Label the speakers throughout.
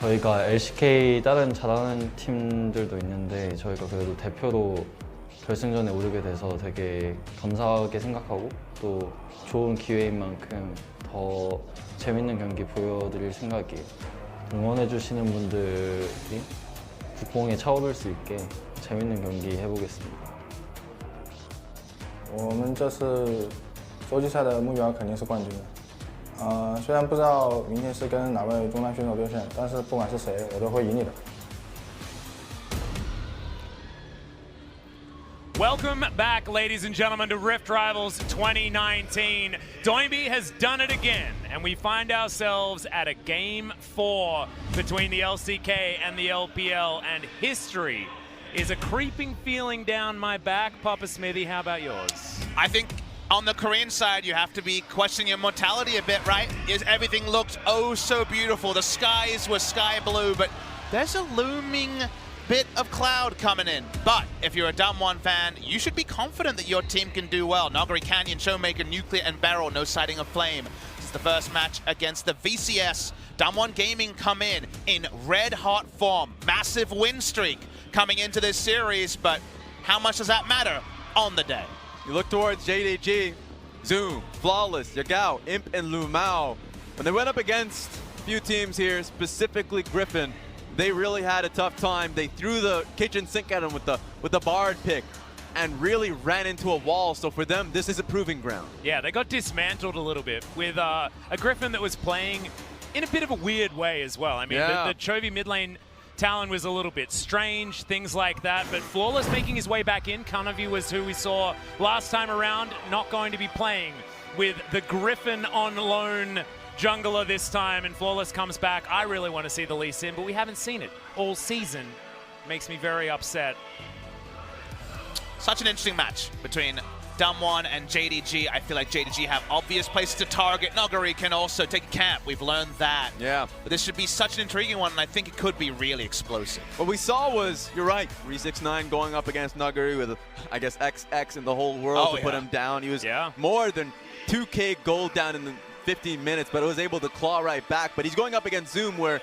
Speaker 1: 저희가 LCK 다른 잘하는 팀들도 있는데 저희가 그래도 대표로 결승전에 오르게 돼서 되게 감사하게 생각하고 또 좋은 기회인 만큼 더 재밌는 경기 보여드릴 생각이에요. 응원해주시는 분들이 국뽕에 차오를 수 있게 재밌는 경기 해보겠습니다.
Speaker 2: 我们这次洲际赛的目标肯定是冠军。虽然不知道明天是跟哪位中单选手对阵，但是不管是谁，我都会赢你的。
Speaker 3: Welcome back, ladies and gentlemen, to Rift Rivals 2019. Doinby has done it again, and we find ourselves at a Game 4 between the LCK and the LPL, and history is a creeping feeling down my back. Papa Smithy, how about yours?
Speaker 4: I think on the Korean side, you have to be questioning your mortality a bit, right? Everything looked oh so beautiful. The skies were sky blue, but there's a looming bit of cloud coming in. But if you're a Damwon fan, you should be confident that your team can do well. Nagari Canyon, Showmaker, Nuclear, and Beryl, no sighting of flame. This is the first match against the VCS. Damwon Gaming come in red hot form. Massive win streak coming into this series, but how much does that matter on the day?
Speaker 5: You look towards JDG, Zoom, Flawless, Yagao, Imp, and Lumao. When they went up against a few teams here, specifically Griffin, they really had a tough time. They threw the kitchen sink at him with the Bard pick and really ran into a wall. So for them, this is a proving ground.
Speaker 3: Yeah, they got dismantled a little bit with a Griffin that was playing in a bit of a weird way as well. I mean, the Chovy mid lane Talon was a little bit strange, things like that, but Flawless making his way back in. Kanavi was who we saw last time around, not going to be playing with the Griffin on loan jungler this time, and Flawless comes back. I really want to see the Lee Sin, but we haven't seen it all season. Makes me very upset.
Speaker 4: Such an interesting match between Damwon and JDG. I feel like JDG have obvious places to target. Nagari can also take a camp. We've learned that.
Speaker 5: Yeah.
Speaker 4: But this should be such an intriguing one, and I think it could be really explosive.
Speaker 5: What we saw was, you're right, 369 going up against Nagari with, I guess, XX in the whole world to put him down. He was more than 2K gold down in the 15 minutes, but was able to claw right back. But he's going up against Zoom, where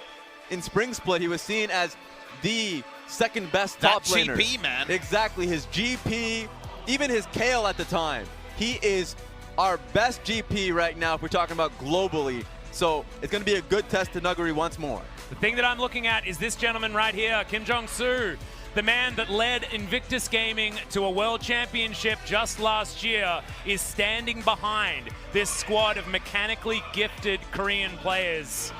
Speaker 5: in Spring Split, he was seen as the second best top laner.
Speaker 4: GP, man.
Speaker 5: Exactly, his GP, even his Kale at the time. He is our best GP right now if we're talking about globally. So it's going to be a good test to Nagari once more.
Speaker 3: The thing that I'm looking at is this gentleman right here, Kim Jong-soo, the man that led Invictus Gaming to a world championship just last year, is standing behind this squad of mechanically gifted Korean players.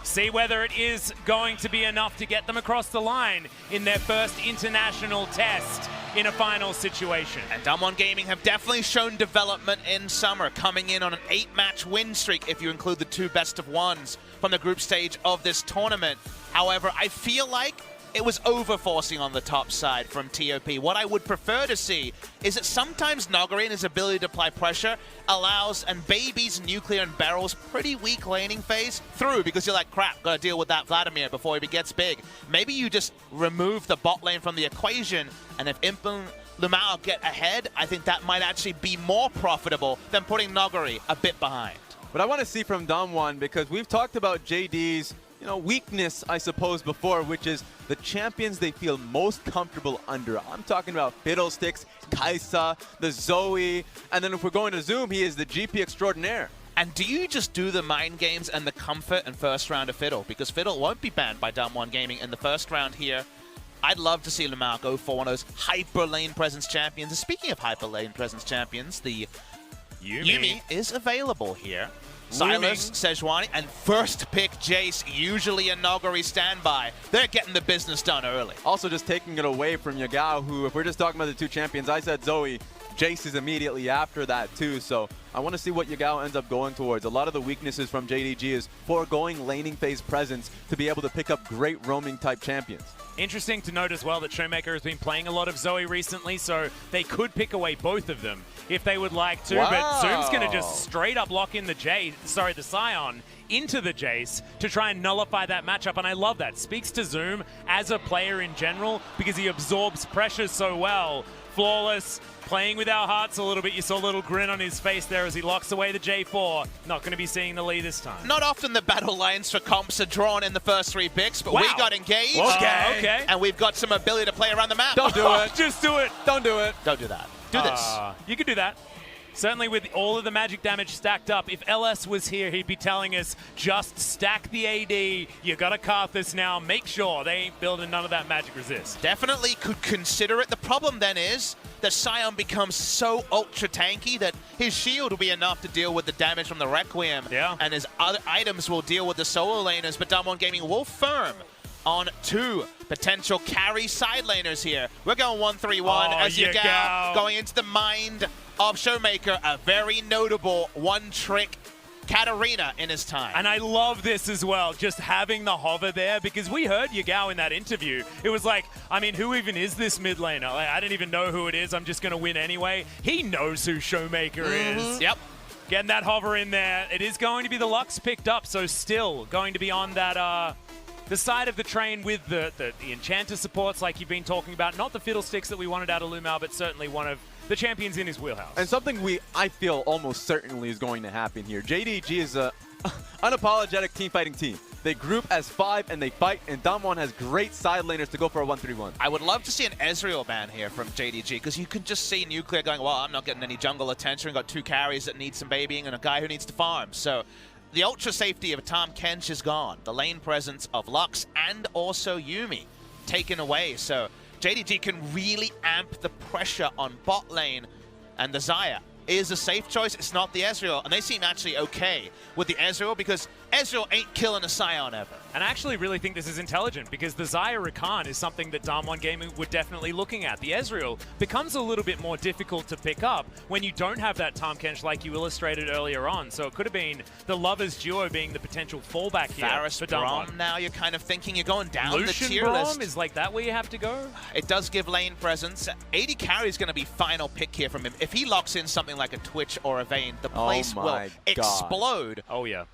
Speaker 3: See whether it is going to be enough to get them across the line in their first international test in a final situation.
Speaker 4: And Damwon Gaming have definitely shown development in summer, coming in on an 8-match win streak if you include the 2 best-of-1s from the group stage of this tournament. However, I feel like it was over-forcing on the top side from TOP. What I would prefer to see is that sometimes Nagari and his ability to apply pressure allows and babies Nuclear and Beryl's pretty weak laning phase through, because you're like, crap, gotta deal with that Vladimir before he gets big. Maybe you just remove the bot lane from the equation, and if Imp and Lumao get ahead, I think that might actually be more profitable than putting Nagari a bit behind.
Speaker 5: But I want to see from Damwon, because we've talked about JD's weakness, I suppose, before, which is the champions they feel most comfortable under. I'm talking about Fiddlesticks, Kaisa, the Zoe, and then if we're going to Zoom, he is the GP extraordinaire.
Speaker 4: And do you just do the mind games and the comfort and first round of Fiddle? Because Fiddle won't be banned by Damwon Gaming in the first round here. I'd love to see Lumao go for one of those hyper lane presence champions. And speaking of hyper lane presence champions, the Yuumi is available here. Silas, Sejuani, and first pick Jace, usually a Nagari standby. They're getting the business done early.
Speaker 5: Also just taking it away from Yagao, who, if we're just talking about the 2 champions, I said Zoe, Jace is immediately after that too, so I want to see what Yagao ends up going towards. A lot of the weaknesses from JDG is foregoing laning phase presence to be able to pick up great roaming type champions.
Speaker 3: Interesting to note as well that Showmaker has been playing a lot of Zoe recently, so they could pick away both of them if they would like to.
Speaker 5: Wow.
Speaker 3: But Zoom's going to just straight up lock in the Scion into the Jace to try and nullify that matchup, and I love that. Speaks to Zoom as a player in general because he absorbs pressure so well Flawless playing with our hearts a little bit. You saw a little grin on his face there as he locks away the J4. Not going to be seeing the lead this time.
Speaker 4: Not often the battle lines for comps are drawn in the first 3 picks, but
Speaker 3: wow.
Speaker 4: we got engaged.
Speaker 3: Okay.
Speaker 4: And we've got some ability to play around the map.
Speaker 5: Don't do it.
Speaker 3: Just do it.
Speaker 5: Don't do it.
Speaker 4: Don't do that. Do this.
Speaker 3: You could do that. Certainly with all of the magic damage stacked up, if LS was here, he'd be telling us, just stack the AD. You got a Karthus now. Make sure they ain't building none of that magic resist.
Speaker 4: Definitely could consider it. The problem then is that Sion becomes so ultra tanky that his shield will be enough to deal with the damage from the Requiem.
Speaker 3: Yeah.
Speaker 4: And his other items will deal with the solo laners, but Damwon Gaming will firm on 2 potential carry side laners here. We're going 1-3-1 as Yagao going into the mind of Showmaker, a very notable one-trick Katarina in his time.
Speaker 3: And I love this as well, just having the hover there, because we heard Yagao in that interview. It was like, I mean, who even is this mid laner? Like, I don't even know who it is. I'm just going to win anyway. He knows who Showmaker is.
Speaker 4: Yep.
Speaker 3: Getting that hover in there. It is going to be the Lux picked up, so still going to be on that the side of the train with the Enchanter supports like you've been talking about. Not the fiddlesticks that we wanted out of Lumao, but certainly one of the champions in his wheelhouse.
Speaker 5: And something I feel almost certainly is going to happen here. JDG is a unapologetic team fighting team. They group as 5 and they fight, and Damwon has great side laners to go for a 1-3-1.
Speaker 4: I would love to see an Ezreal ban here from JDG, because you can just see Nuclear going, well, I'm not getting any jungle attention. We've got 2 carries that need some babying and a guy who needs to farm. So the ultra safety of Tom Kench is gone. The lane presence of Lux and also Yuumi taken away. So JDG can really amp the pressure on bot lane, and the Xayah is a safe choice. It's not the Ezreal, and they seem actually okay with the Ezreal because Ezreal ain't killing a Sion ever.
Speaker 3: And I actually really think this is intelligent because the Xayah Rakan is something that Damwon Gaming were definitely looking at. The Ezreal becomes a little bit more difficult to pick up when you don't have that Tahm Kench like you illustrated earlier on. So it could have been the Lovers duo being the potential fallback here
Speaker 4: Varus
Speaker 3: for Damwon.
Speaker 4: Braum, now you're kind of thinking you're going down
Speaker 3: Lucian
Speaker 4: the tier
Speaker 3: Braum,
Speaker 4: list.
Speaker 3: is like that where you have to go?
Speaker 4: It does give lane presence. AD carry is going to be final pick here from him. If he locks in something like a Twitch or a Vayne, the place will explode.
Speaker 3: Oh yeah.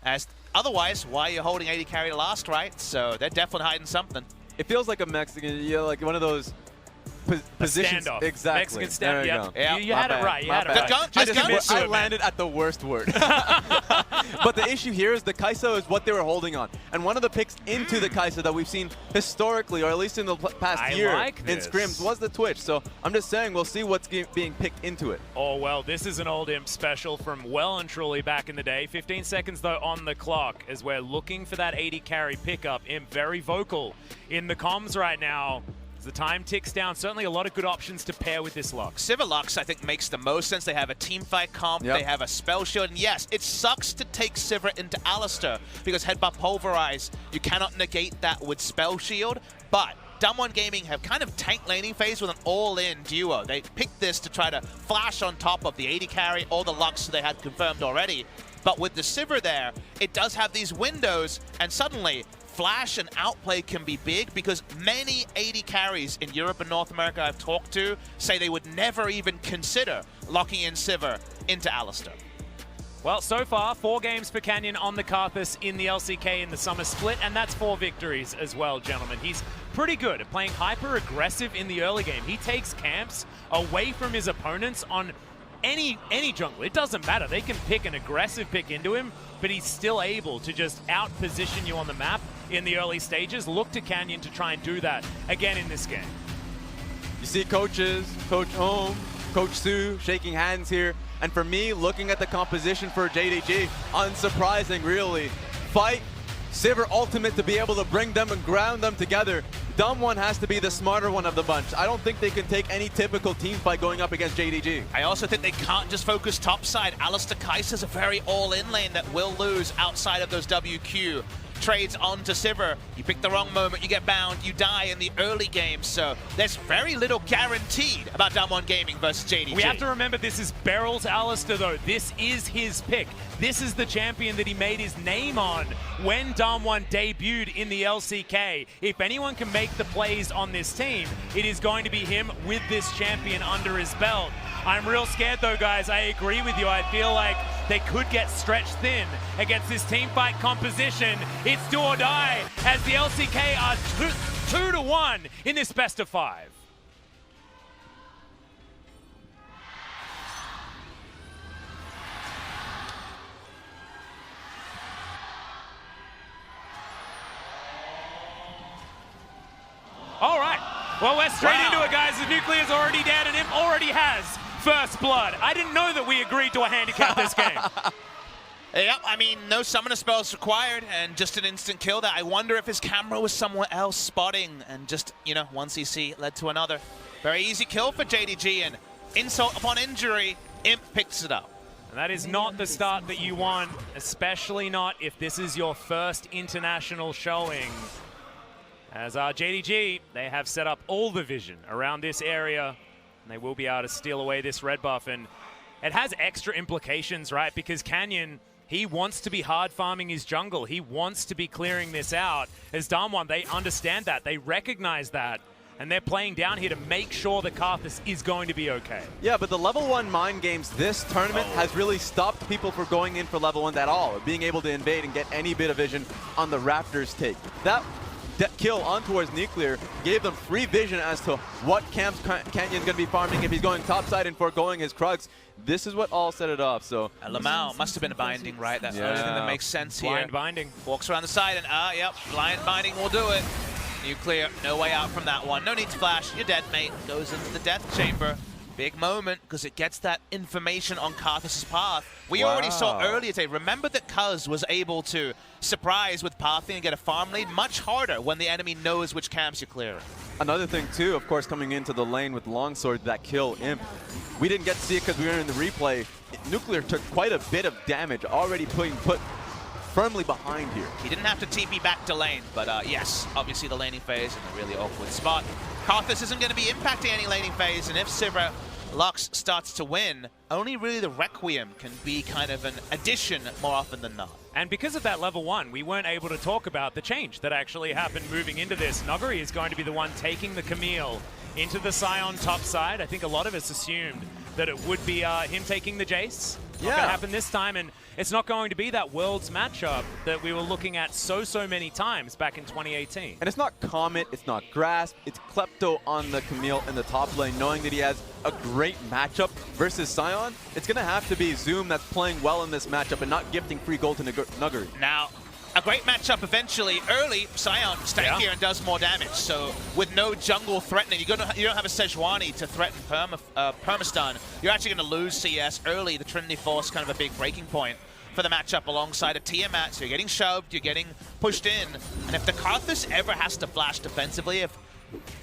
Speaker 4: As otherwise, why are you holding AD carry to last, right? So they're definitely hiding something.
Speaker 5: It feels like a Mexican, like one of those positions.
Speaker 3: Standoff.
Speaker 5: Exactly.
Speaker 3: Mexican standoff.
Speaker 5: There you go.
Speaker 4: Yeah,
Speaker 3: You had it right. You had it
Speaker 4: Good
Speaker 3: right.
Speaker 4: gun,
Speaker 3: Just
Speaker 4: good gun.
Speaker 3: commit to
Speaker 5: I
Speaker 3: it, man.
Speaker 5: landed at the worst word. But the issue here is the Kai'Sa is what they were holding on. And one of the picks into the Kai'Sa that we've seen historically, or at least in the past year in scrims, was the Twitch. So I'm just saying we'll see what's being picked into it.
Speaker 3: Oh, well, this is an old imp special from well and truly back in the day. 15 seconds, though, on the clock as we're looking for that AD carry pickup. Imp very vocal in the comms right now. As the time ticks down, certainly a lot of good options to pair with this Lux.
Speaker 4: Sivir Lux, I think, makes the most sense. They have a team fight comp, they have a spell shield, and yes, it sucks to take Sivir into Alistar because Headbutt Pulverize, you cannot negate that with spell shield, but Damwon Gaming have kind of tank laning phase with an all-in duo. They picked this to try to flash on top of the AD carry or the Lux they had confirmed already, but with the Sivir there, it does have these windows, and suddenly flash and outplay can be big because many AD carries in Europe and North America I've talked to say they would never even consider locking in Sivir into Alistar.
Speaker 3: Well, so far, 4 games for Canyon on the Karthus in the LCK in the summer split, and that's 4 victories as well, gentlemen. He's pretty good at playing hyper-aggressive in the early game. He takes camps away from his opponents on any jungle. It doesn't matter. They can pick an aggressive pick into him, but he's still able to just out-position you on the map in the early stages. Look to Canyon to try and do that again in this game.
Speaker 5: You see coaches, Coach Home, Coach Sue shaking hands here. And for me, looking at the composition for JDG, unsurprising really. Fight, Sivir ultimate to be able to bring them and ground them together. Damwon has to be the smarter one of the bunch. I don't think they can take any typical team fight going up against JDG.
Speaker 4: I also think they can't just focus topside. Alistar Kai'Sa is a very all-in lane that will lose outside of those WQ trades onto Sivir. You pick the wrong moment, you get bound, you die in the early game. So there's very little guaranteed about Damwon Gaming versus JDG.
Speaker 3: We have to remember this is Beryl's Alistar, though. This is his pick. This is the champion that he made his name on when Damwon debuted in the LCK. If anyone can make the plays on this team, it is going to be him with this champion under his belt. I'm real scared, though, guys. I agree with you. I feel like they could get stretched thin against this team fight composition. It's do or die as the LCK are 2-1 in this best of 5. Well, we're straight into it, guys. The Nuclear's already dead, and Imp already has first blood. I didn't know that we agreed to a handicap this game.
Speaker 4: Yep, I mean, no summoner spells required, and just an instant kill there. I wonder if his camera was somewhere else spotting, and just, you know, one CC led to another. Very easy kill for JDG, and insult upon injury, Imp picks it up.
Speaker 3: And that is not the start that you want, especially not if this is your first international showing. As JDG, they have set up all the vision around this area, and they will be able to steal away this red buff. And it has extra implications, right? Because Canyon, he wants to be hard farming his jungle. He wants to be clearing this out. As Damwon, they understand that. They recognize that. And they're playing down here to make sure that Karthus is going to be okay.
Speaker 5: Yeah, but the level 1 mind games this tournament has really stopped people from going in for level 1 at all, or being able to invade and get any bit of vision on the Raptors take. That kill on towards Nuclear gave them free vision as to what camps Canyon's going to be farming if he's going topside and foregoing his Krugs. This is what all set it off, so...
Speaker 4: Lamau must have been a binding, right? That's the only thing that makes sense here.
Speaker 3: Blind binding.
Speaker 4: Walks around the side and, yep, blind binding will do it. Nuclear, no way out from that one. No need to flash. You're dead, mate. Goes into the death chamber. Big moment, because it gets that information on Karthus' path. We already saw earlier today. Remember that Cuz was able to surprise with pathing and get a farm lead? Much harder when the enemy knows which camps you're clearing.
Speaker 5: Another thing, too, of course, coming into the lane with Longsword, that kill Imp. We didn't get to see it because we were in the replay. Nuclear took quite a bit of damage, already put firmly behind here.
Speaker 4: He didn't have to TP back to lane, but yes, obviously the laning phase in a really awkward spot. Karthus isn't going to be impacting any laning phase, and if Sivir Lux starts to win, only really the Requiem can be kind of an addition more often than not.
Speaker 3: And because of that level 1, we weren't able to talk about the change that actually happened moving into this. Nuguri is going to be the one taking the Camille into the Sion top side. I think a lot of us assumed that it would be him taking the Jace. Not going to happen this time, and it's not going to be that Worlds matchup that we were looking at so many times back in 2018.
Speaker 5: And it's not Comet, it's not Grasp, it's Klepto on the Camille in the top lane, knowing that he has a great matchup versus Sion. It's going to have to be Zoom that's playing well in this matchup and not gifting free gold to Nuguri.
Speaker 4: Now, a great matchup eventually. Early, Sion stays here and does more damage. So with no jungle threatening, you don't have a Sejuani to threaten permastun. You're actually going to lose CS early. The Trinity Force kind of a big breaking point for the matchup alongside a Tiamat. So you're getting shoved, you're getting pushed in. And if the Karthus ever has to flash defensively, if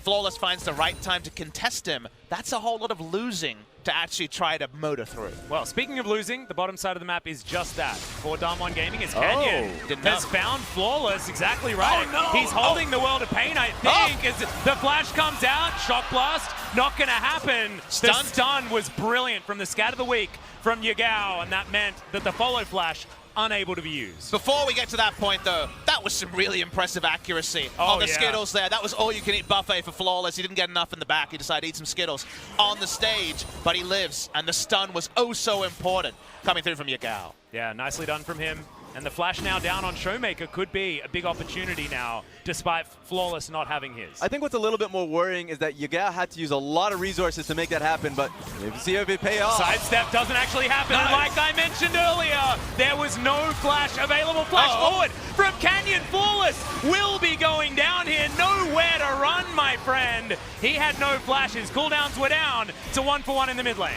Speaker 4: Flawless finds the right time to contest him, that's a whole lot of losing to actually try to motor through.
Speaker 3: Well, speaking of losing, the bottom side of the map is just that. For Damwon Gaming, is Canyon has found Flawless, exactly right. He's holding the World of Pain, I think, as the flash comes out. Shock Blast, not gonna happen. The stun was brilliant from the Scat of the Week from Yagao, and that meant that the follow flash unable to be used.
Speaker 4: Before we get to that point, though, that was some really impressive accuracy on the Skittles there. That was all-you-can-eat buffet for Flawless. He didn't get enough in the back. He decided to eat some Skittles on the stage, but he lives, and the stun was oh so important coming through from Yagao.
Speaker 3: Yeah, nicely done from him. And the flash now down on Showmaker could be a big opportunity now, despite Flawless not having his.
Speaker 5: I think what's a little bit more worrying is that Yagao had to use a lot of resources to make that happen, but you see if it pay off.
Speaker 3: Sidestep doesn't actually happen. And like I mentioned earlier, there was no flash available. Flash forward from Canyon. Flawless will be going down here. Nowhere to run, my friend. He had no flashes. Cooldowns were down to 1-for-1 in the mid lane.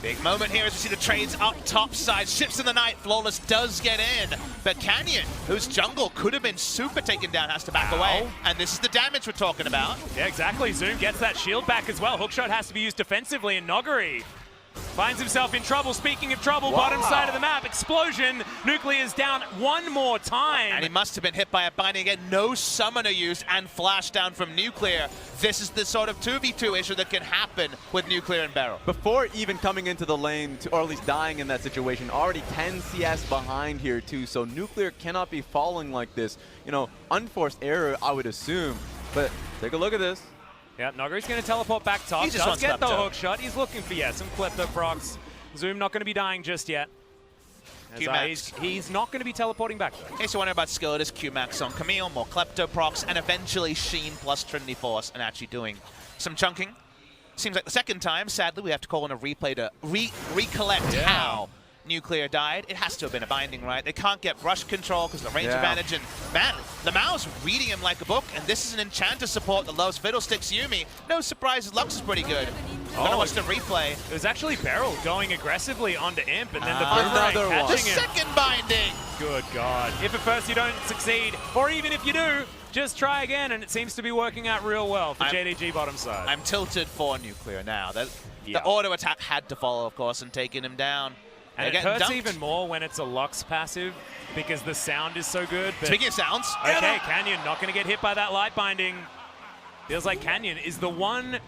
Speaker 4: Big moment here as we see the trades up top side. Ships in the night. Flawless does get in. But Canyon, whose jungle could have been super taken down, has to back away. And this is the damage we're talking about.
Speaker 3: Yeah, exactly. Zoom gets that shield back as well. Hookshot has to be used defensively, and Nuguri finds himself in trouble. Speaking of trouble, bottom side of the map, explosion. Nuclear's down one more time.
Speaker 4: And he must have been hit by a binding again. No summoner used and flash down from Nuclear. This is the sort of 2v2 issue that can happen with Nuclear and Barrow.
Speaker 5: Before even coming into the lane, or at least dying in that situation, already 10 CS behind here too, so Nuclear cannot be falling like this. You know, unforced error, I would assume. But take a look at this.
Speaker 3: Yeah, Nuguri's going to teleport back top.
Speaker 4: He just wants
Speaker 3: get the
Speaker 4: Klepto.
Speaker 3: hook shot. He's looking for, some Klepto procs. Zoom not going to be dying just yet. He's not going to be teleporting back.
Speaker 4: In case you wonder about skill, it is Q-Max on Camille, more Klepto procs, and eventually Sheen plus Trinity Force, and actually doing some chunking. Seems like the second time, sadly, we have to call in a replay to recollect how Nuclear died. It has to have been a binding, right? They can't get brush control because of the range advantage. And man, Lamao's reading him like a book, and this is an enchanter support that loves Fiddlesticks Yumi. No surprises, Lux is pretty good. Gonna watch the replay.
Speaker 3: It was actually Beryl going aggressively onto Imp, and then the
Speaker 5: another one.
Speaker 4: The second binding!
Speaker 3: Good God. If at first you don't succeed, or even if you do, just try again, and it seems to be working out real well for JDG bottom side.
Speaker 4: I'm tilted for Nuclear now. The auto attack had to follow, of course, and taking him down.
Speaker 3: And it hurts even more when it's a Lux passive because the sound is so good. But
Speaker 4: speaking of sounds.
Speaker 3: Okay, Canyon not going to get hit by that light binding. Feels like Canyon is the one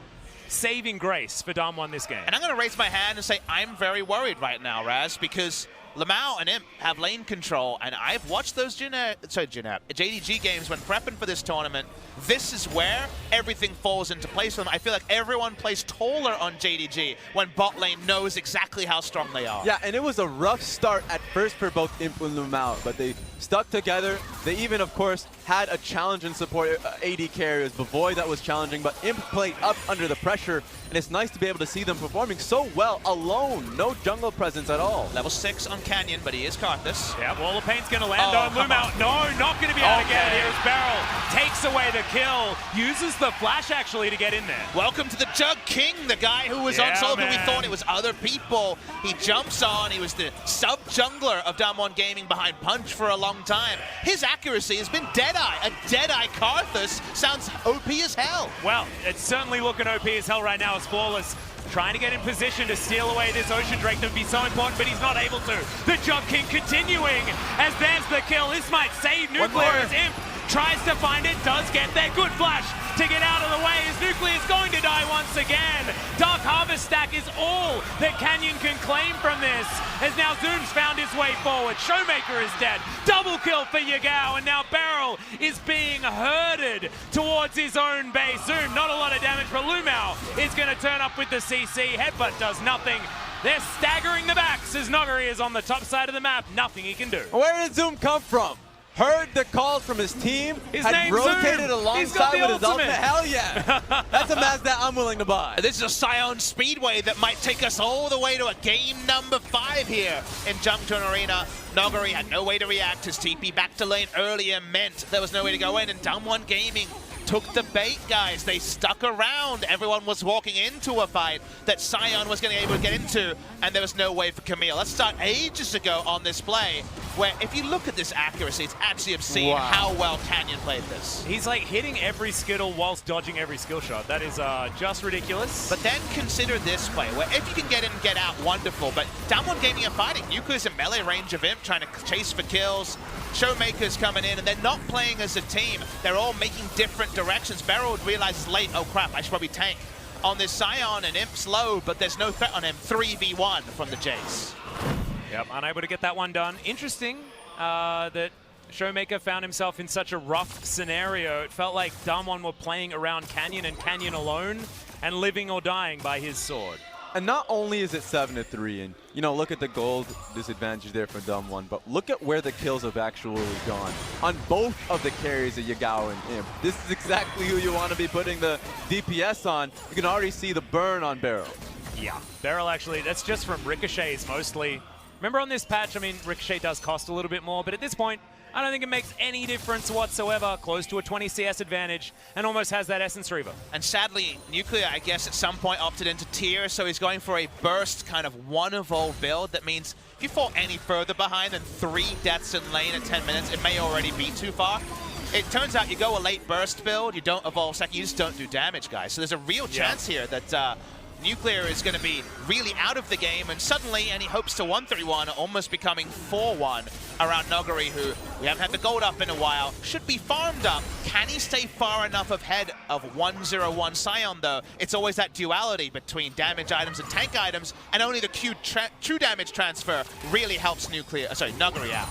Speaker 3: saving grace for Damwon this game.
Speaker 4: And I'm going to raise my hand and say I'm very worried right now, Raz, because Lamau and Imp have lane control, and I've watched those JDG games when prepping for this tournament. This is where everything falls into place for them. I feel like everyone plays taller on JDG when bot lane knows exactly how strong they are.
Speaker 5: Yeah, and it was a rough start at first for both Imp and Lamau, but they stuck together. They even, of course, had a challenge in support AD carriers. Bavoy that was challenging, but Imp played up under the pressure, and it's nice to be able to see them performing so well alone. No jungle presence at all.
Speaker 4: Level 6 on Canyon, but he is Karthus.
Speaker 3: Yeah, Wall of Pain's going to land on Lumao. No, not going to be able to get it. Here's Beryl. Takes away the kill. Uses the flash, actually, to get in there.
Speaker 4: Welcome to the Jug King, the guy who was on solo, but we thought it was other people. He jumps on. He was the sub-jungler of Damwon Gaming behind Punch for a long time. His accuracy has been Deadeye. A Deadeye Karthus sounds OP as hell.
Speaker 3: Well, it's certainly looking OP as hell right now as Flawless trying to get in position to steal away this Ocean Drake that would be so important, but he's not able to. The Jug King continuing as there's the kill. This might save Nuclear as Imp tries to find it, does get there. Good flash to get out of the way as Nuclear is going to die once again. Dark Harvest stack is all that Canyon can claim from this, as now Zoom's found his way forward. Showmaker is dead. Double kill for Yagao, and now Beryl is being herded towards his own base. Zoom, not a lot of damage, but Lumao is going to turn up with the CC. Headbutt does nothing. They're staggering the backs as Noguri is on the top side of the map. Nothing he can do.
Speaker 5: Where did Zoom come from? Heard the calls from his team, had rotated
Speaker 3: Zoom.
Speaker 5: alongside with his ultimate. Hell yeah. That's a match that I'm willing to buy.
Speaker 4: This is a Scion Speedway that might take us all the way to a game number 5 here in Jungturn Arena. Noguri had no way to react. His TP back to lane earlier meant there was no way to go in, and Damwon Gaming took the bait, guys. They stuck around. Everyone was walking into a fight that Scion was going to be able to get into, and there was no way for Camille. Let's start ages ago on this play, where if you look at this accuracy, it's actually obscene how well Canyon played this.
Speaker 3: He's like hitting every skittle whilst dodging every skill shot. That is just ridiculous.
Speaker 4: But then consider this play, where if you can get in and get out, wonderful. But Damwon Gaming are fighting. Nuclear's in melee range of Imp, trying to chase for kills. Showmaker's coming in, and they're not playing as a team. They're all making different directions. Beryl realizes late, oh crap, I should probably tank on this Scion, and Imp's low, but there's no threat on him. 3v1 from the Jace.
Speaker 3: Yep, unable to get that one done. Interesting that Showmaker found himself in such a rough scenario. It felt like Damwon were playing around Canyon and Canyon alone and living or dying by his sword.
Speaker 5: And not only is it 7-3, and you know, look at the gold disadvantage there for Damwon, but look at where the kills have actually gone on both of the carries of Yagao and Imp. This is exactly who you want to be putting the DPS on. You can already see the burn on Beryl.
Speaker 3: Yeah, Beryl actually, that's just from ricochets mostly. Remember on this patch, I mean, ricochet does cost a little bit more, but at this point, I don't think it makes any difference whatsoever. Close to a 20 CS advantage and almost has that Essence Reaver.
Speaker 4: And sadly, Nuclear, I guess, at some point opted into tier, so he's going for a burst kind of one evolve build. That means if you fall any further behind than 3 deaths in lane at 10 minutes, it may already be too far. It turns out you go a late burst build, you don't evolve second, you just don't do damage, guys. So there's a real chance here that Nuclear is going to be really out of the game, and suddenly any hopes to 1-3-1 almost becoming 4-1 around Noguri, who we haven't had the gold up in a while, should be farmed up. Can he stay far enough ahead of 1-0-1 Scion, though? It's always that duality between damage items and tank items, and only the true damage transfer really helps Noguri out.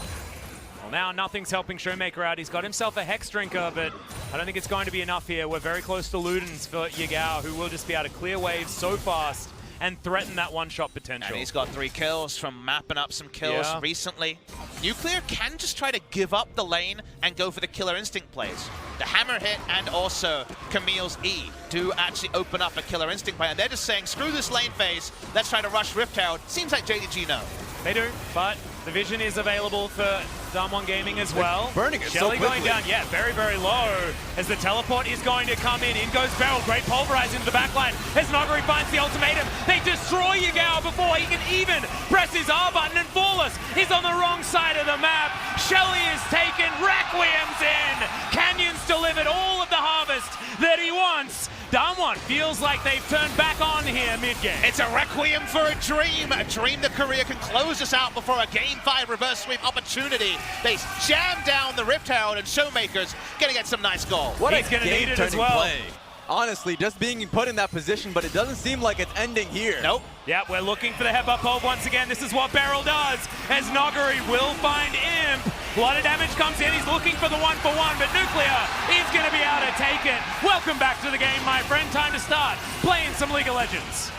Speaker 3: Well, now nothing's helping Showmaker out. He's got himself a Hex Drinker, but I don't think it's going to be enough here. We're very close to Ludens for Yagao, who will just be able to clear waves so fast and threaten that one-shot potential.
Speaker 4: And he's got 3 kills from mapping up some kills recently. Nuclear can just try to give up the lane and go for the Killer Instinct plays. The hammer hit and also Camille's E do actually open up a Killer Instinct play, and they're just saying, screw this lane phase, let's try to rush Rift Herald. Seems like JDG know.
Speaker 3: They do, but the vision is available for Damwon Gaming as well.
Speaker 5: Burning it
Speaker 3: Shelly
Speaker 5: so
Speaker 3: going
Speaker 5: quickly.
Speaker 3: down, yeah, very, very low as the teleport is going to come in. In goes Beryl, great pulverize into the backline as Noguri finds the ultimatum. They destroy Yagao before he can even press his R button, and Flawless is on the wrong side of the map. Shelly is taken, Requiem's in. Canyon's delivered all of the harvest that he wants. Damwon feels like they've turned back on here mid-game.
Speaker 4: It's a requiem for a dream the career can close us out before a Game 5 reverse sweep opportunity. They jam down the Rift Herald, and Showmaker's gonna get some nice goal.
Speaker 5: What
Speaker 3: He's
Speaker 5: a
Speaker 3: gonna need it as
Speaker 5: game-turning
Speaker 3: well.
Speaker 5: play. Honestly, just being put in that position, but it doesn't seem like it's ending here.
Speaker 4: Nope.
Speaker 3: Yeah, we're looking for the headbutt pole once again. This is what Beryl does, as Noguri will find Imp. A lot of damage comes in. He's looking for the 1-for-1, but Nuclear is going to be able to take it. Welcome back to the game, my friend. Time to start playing some League of Legends.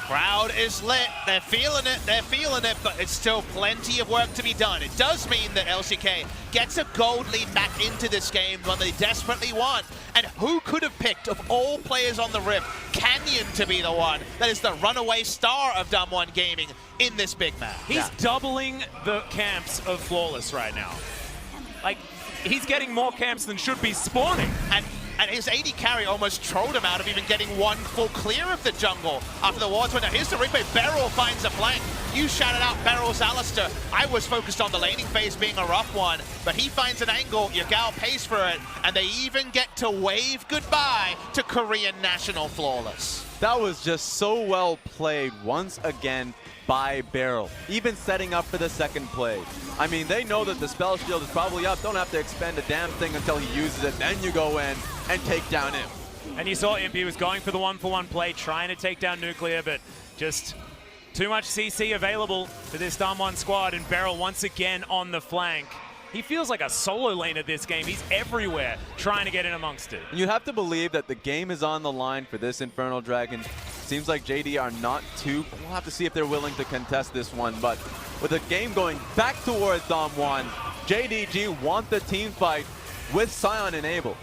Speaker 4: Crowd is lit. They're feeling it, but it's still plenty of work to be done. It does mean that LCK gets a gold lead back into this game, what they desperately want. And who could have picked, of all players on the Rift, Canyon to be the one that is the runaway star of Damwon Gaming in this big match?
Speaker 3: He's doubling the camps of Flawless right now. Like, he's getting more camps than should be spawning.
Speaker 4: And his AD carry almost trolled him out of even getting one full clear of the jungle after the wards went down. Here's the replay. Beryl finds a flank. You shouted out Beryl's Alistair. I was focused on the laning phase being a rough one, but he finds an angle. Yagao pays for it, and they even get to wave goodbye to Korean national Flawless.
Speaker 5: That was just so well played once again by Beryl, even setting up for the second play. I mean, they know that the spell shield is probably up. Don't have to expend a damn thing until he uses it. Then you go in and take down him.
Speaker 3: And you saw Imp, he was going for the 1-for-1 play, trying to take down Nuclear, but just too much CC available for this Damwon squad, and Beryl once again on the flank. He feels like a solo laner this game. He's everywhere trying to get in amongst it.
Speaker 5: You have to believe that the game is on the line for this Infernal Dragon. Seems like JD are not too. We'll have to see if they're willing to contest this one. But with the game going back towards Damwon, JDG want the team fight with Sion enabled.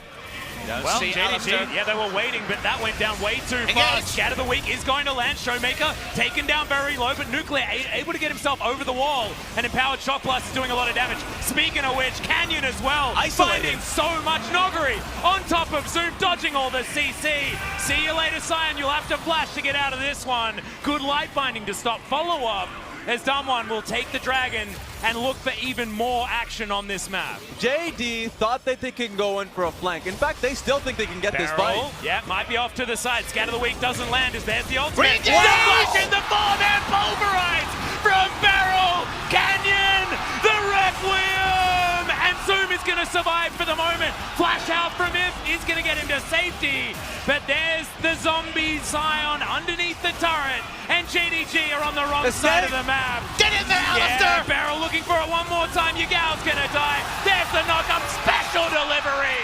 Speaker 3: Well, JDG, yeah, they were waiting, but that went down way too fast. Scatter the Weak is going to land. Showmaker taken down very low, but Nuclear able to get himself over the wall. And Empowered Shock Blast is doing a lot of damage. Speaking of which, Canyon as well, finding so much Noguri on top of Zoom, dodging all the CC. See you later, Sion. You'll have to flash to get out of this one. Good light binding to stop follow-up, as Damwon will take the Dragon and look for even more action on this map.
Speaker 5: JD thought that they can go in for a flank. In fact, they still think they can get this fight.
Speaker 3: Yeah, might be off to the side. Scatter the Weak doesn't land as there's the ultimate.
Speaker 4: Yes!
Speaker 3: Flash in the forehand pulverize from Beryl. Canyon, the Requiem, and Zoom is going to survive for the moment. Flash out from him is going to get him to safety, but there's the zombie Sion underneath the turret, and JDG are on the wrong side of the map.
Speaker 4: Get in there, Alistair!
Speaker 3: Yeah, Beryl looking for it one more time. Yagao's going to die. There's the knock-up special delivery.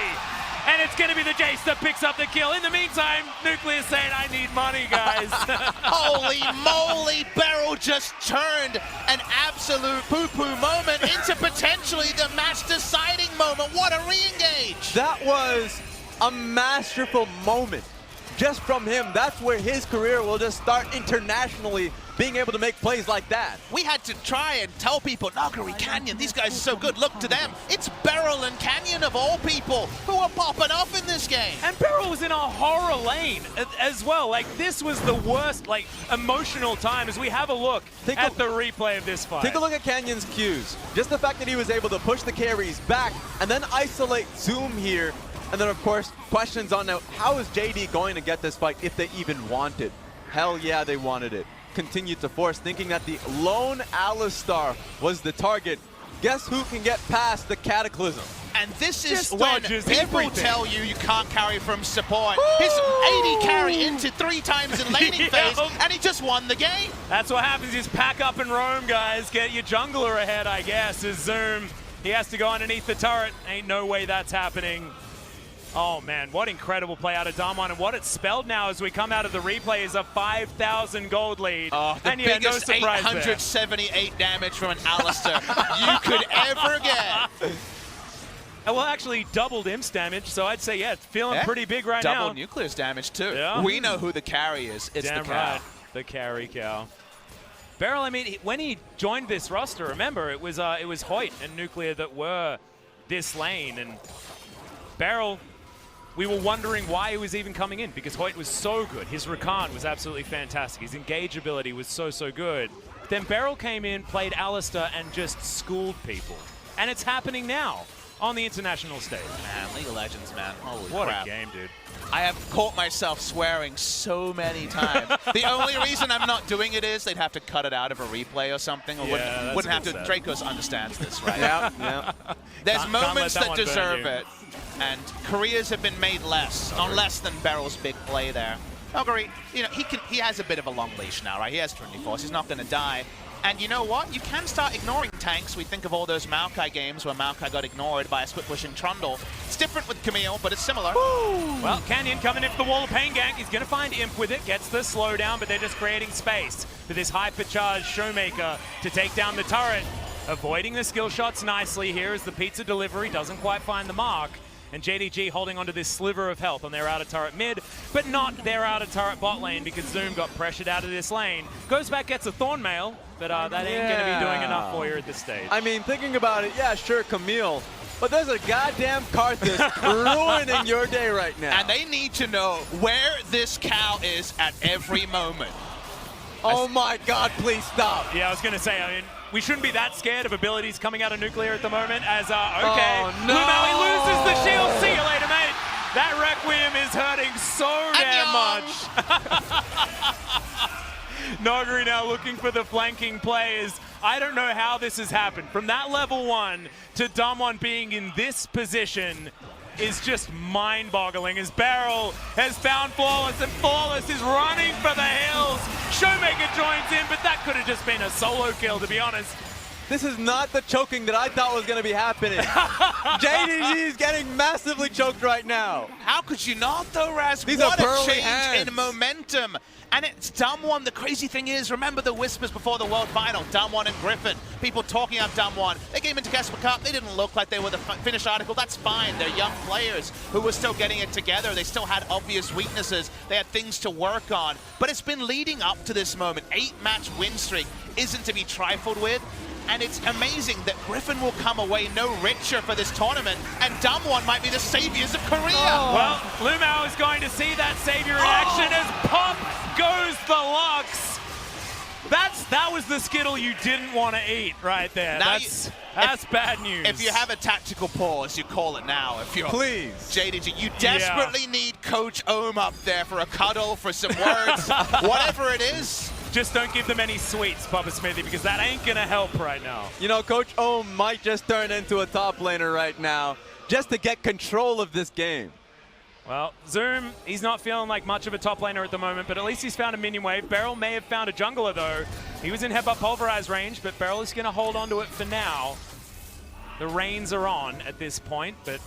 Speaker 3: And it's going to be the Jace that picks up the kill. In the meantime, Nuclear saying, I need money, guys.
Speaker 4: Holy moly, Beryl just turned an absolute poo-poo moment into potentially the match-deciding moment. What a re-engage.
Speaker 5: That was a masterful moment. Just from him, that's where his career will just start internationally, being able to make plays like that.
Speaker 4: We had to try and tell people, Noguri, Canyon, these guys are so good, look to them. It's Beryl and Canyon of all people who are popping up in this game.
Speaker 3: And Beryl was in a horror lane as well. Like, this was the worst, like, emotional time as we have a look at the replay of this fight.
Speaker 5: Take a look at Canyon's cues. Just the fact that he was able to push the carries back and then isolate Zoom here. And then, of course, questions on now, how is JD going to get this fight if they even want it? Hell yeah, they wanted it. Continued to force, thinking that the lone Alistar was the target. Guess who can get past the Cataclysm?
Speaker 4: And this is
Speaker 3: Just
Speaker 4: when
Speaker 3: dodges
Speaker 4: people
Speaker 3: everything.
Speaker 4: tell you you can't carry from support. His AD carry into 3 times in laning phase, and he just won the game.
Speaker 3: That's what happens, is pack up and roam, guys. Get your jungler ahead, I guess, is Zoom. He has to go underneath the turret. Ain't no way that's happening. Oh man, what incredible play out of Damwon, and what it's spelled now as we come out of the replay is a 5,000 gold lead.
Speaker 4: Oh, the
Speaker 3: and yeah,
Speaker 4: biggest
Speaker 3: no surprise
Speaker 4: 878 damage from an Alistair you could ever get.
Speaker 3: Well, actually doubled Imp's damage, so I'd say, yeah, it's feeling pretty big right now.
Speaker 4: Double Nuclear's damage too.
Speaker 3: Yeah.
Speaker 4: We know who the carry is. It's
Speaker 3: Damn
Speaker 4: the cow.
Speaker 3: right, the carry cow. Beryl, I mean, when he joined this roster, remember, it was Hoyt and Nuclear that were this lane. And Beryl, we were wondering why he was even coming in, because Hoyt was so good. His Rakan was absolutely fantastic. His engage ability was so, so good. Then Beryl came in, played Alistair, and just schooled people. And it's happening now on the international stage.
Speaker 4: Man, League of Legends, man. Holy
Speaker 3: what
Speaker 4: crap.
Speaker 3: a game, dude.
Speaker 4: I have caught myself swearing so many times. The only reason I'm not doing it is they'd have to cut it out of a replay or something, or wouldn't have to.
Speaker 3: Sad.
Speaker 4: Dracos understands this, right?
Speaker 5: Yeah.
Speaker 4: There's moments that
Speaker 3: burn
Speaker 4: deserve
Speaker 3: you.
Speaker 4: it, and careers have been made less, on less than Beryl's big play there. Noguri, you know, he has a bit of a long leash now, right? He has Trinity Force. He's not going to die. And you know what? You can start ignoring tanks. We think of all those Maokai games where Maokai got ignored by a split-pushing Trundle. It's different with Camille, but it's similar.
Speaker 3: Woo! Well, Canyon coming in for the wall of pain gank. He's going to find Imp with it. Gets the slowdown, but they're just creating space for this hypercharged Showmaker to take down the turret. Avoiding the skill shots nicely here as the pizza delivery doesn't quite find the mark. And JDG holding onto this sliver of health on their outer turret mid, but not their outer turret bot lane because Zoom got pressured out of this lane. Goes back, gets a Thornmail, but that ain't going to be doing enough for you at this stage.
Speaker 5: I mean, thinking about it, yeah, sure, Camille. But there's a goddamn Karthus ruining your day right now.
Speaker 4: And they need to know where this cow is at every moment.
Speaker 5: Oh my god, please stop.
Speaker 3: Yeah, I was going to say, I mean, we shouldn't be that scared of abilities coming out of Nuclear at the moment as, okay.
Speaker 5: Oh, no.
Speaker 3: Lumaui loses the shield. See you later, mate. That Requiem is hurting so damn much. Noguri now looking for the flanking plays. I don't know how this has happened. From that level 1 to Damwon being in this position is just mind-boggling as Beryl has found Flawless, and Flawless is running for the hills. Showmaker joins in, but that could have just been a solo kill, to be honest.
Speaker 5: This is not the choking that I thought was going to be happening. JDG is getting massively choked right now.
Speaker 4: How could you not, though, Raz?
Speaker 5: These
Speaker 4: what
Speaker 5: are
Speaker 4: a
Speaker 5: burly
Speaker 4: change
Speaker 5: hands.
Speaker 4: in momentum. And it's Damwon. The crazy thing is, remember the whispers before the World Final, Damwon and Griffin. People talking up Damwon. They came into Casper Cup. They didn't look like they were the finished article. That's fine. They're young players who were still getting it together. They still had obvious weaknesses. They had things to work on. But it's been leading up to this moment. 8-match win streak isn't to be trifled with. And it's amazing that Griffin will come away no richer for this tournament, and Damwon might be the saviors of Korea.
Speaker 3: Oh. Well, Lumao is going to see that savior in action as pop goes the Lux. That was the Skittle you didn't want to eat right there.
Speaker 4: Now
Speaker 3: that's bad news.
Speaker 4: If you have a tactical pause, you call it now. If you're
Speaker 5: Please.
Speaker 4: JDG, you desperately need Coach Ohm up there for a cuddle, for some words, whatever it is.
Speaker 3: Just don't give them any sweets, Papa Smithy, because that ain't going to help right now.
Speaker 5: You know, Coach Ohm might just turn into a top laner right now just to get control of this game.
Speaker 3: Well, Zoom, he's not feeling like much of a top laner at the moment, but at least he's found a minion wave. Beryl may have found a jungler, though. He was in Headbutt Pulverize range, but Beryl is going to hold on to it for now. The reins are on at this point, but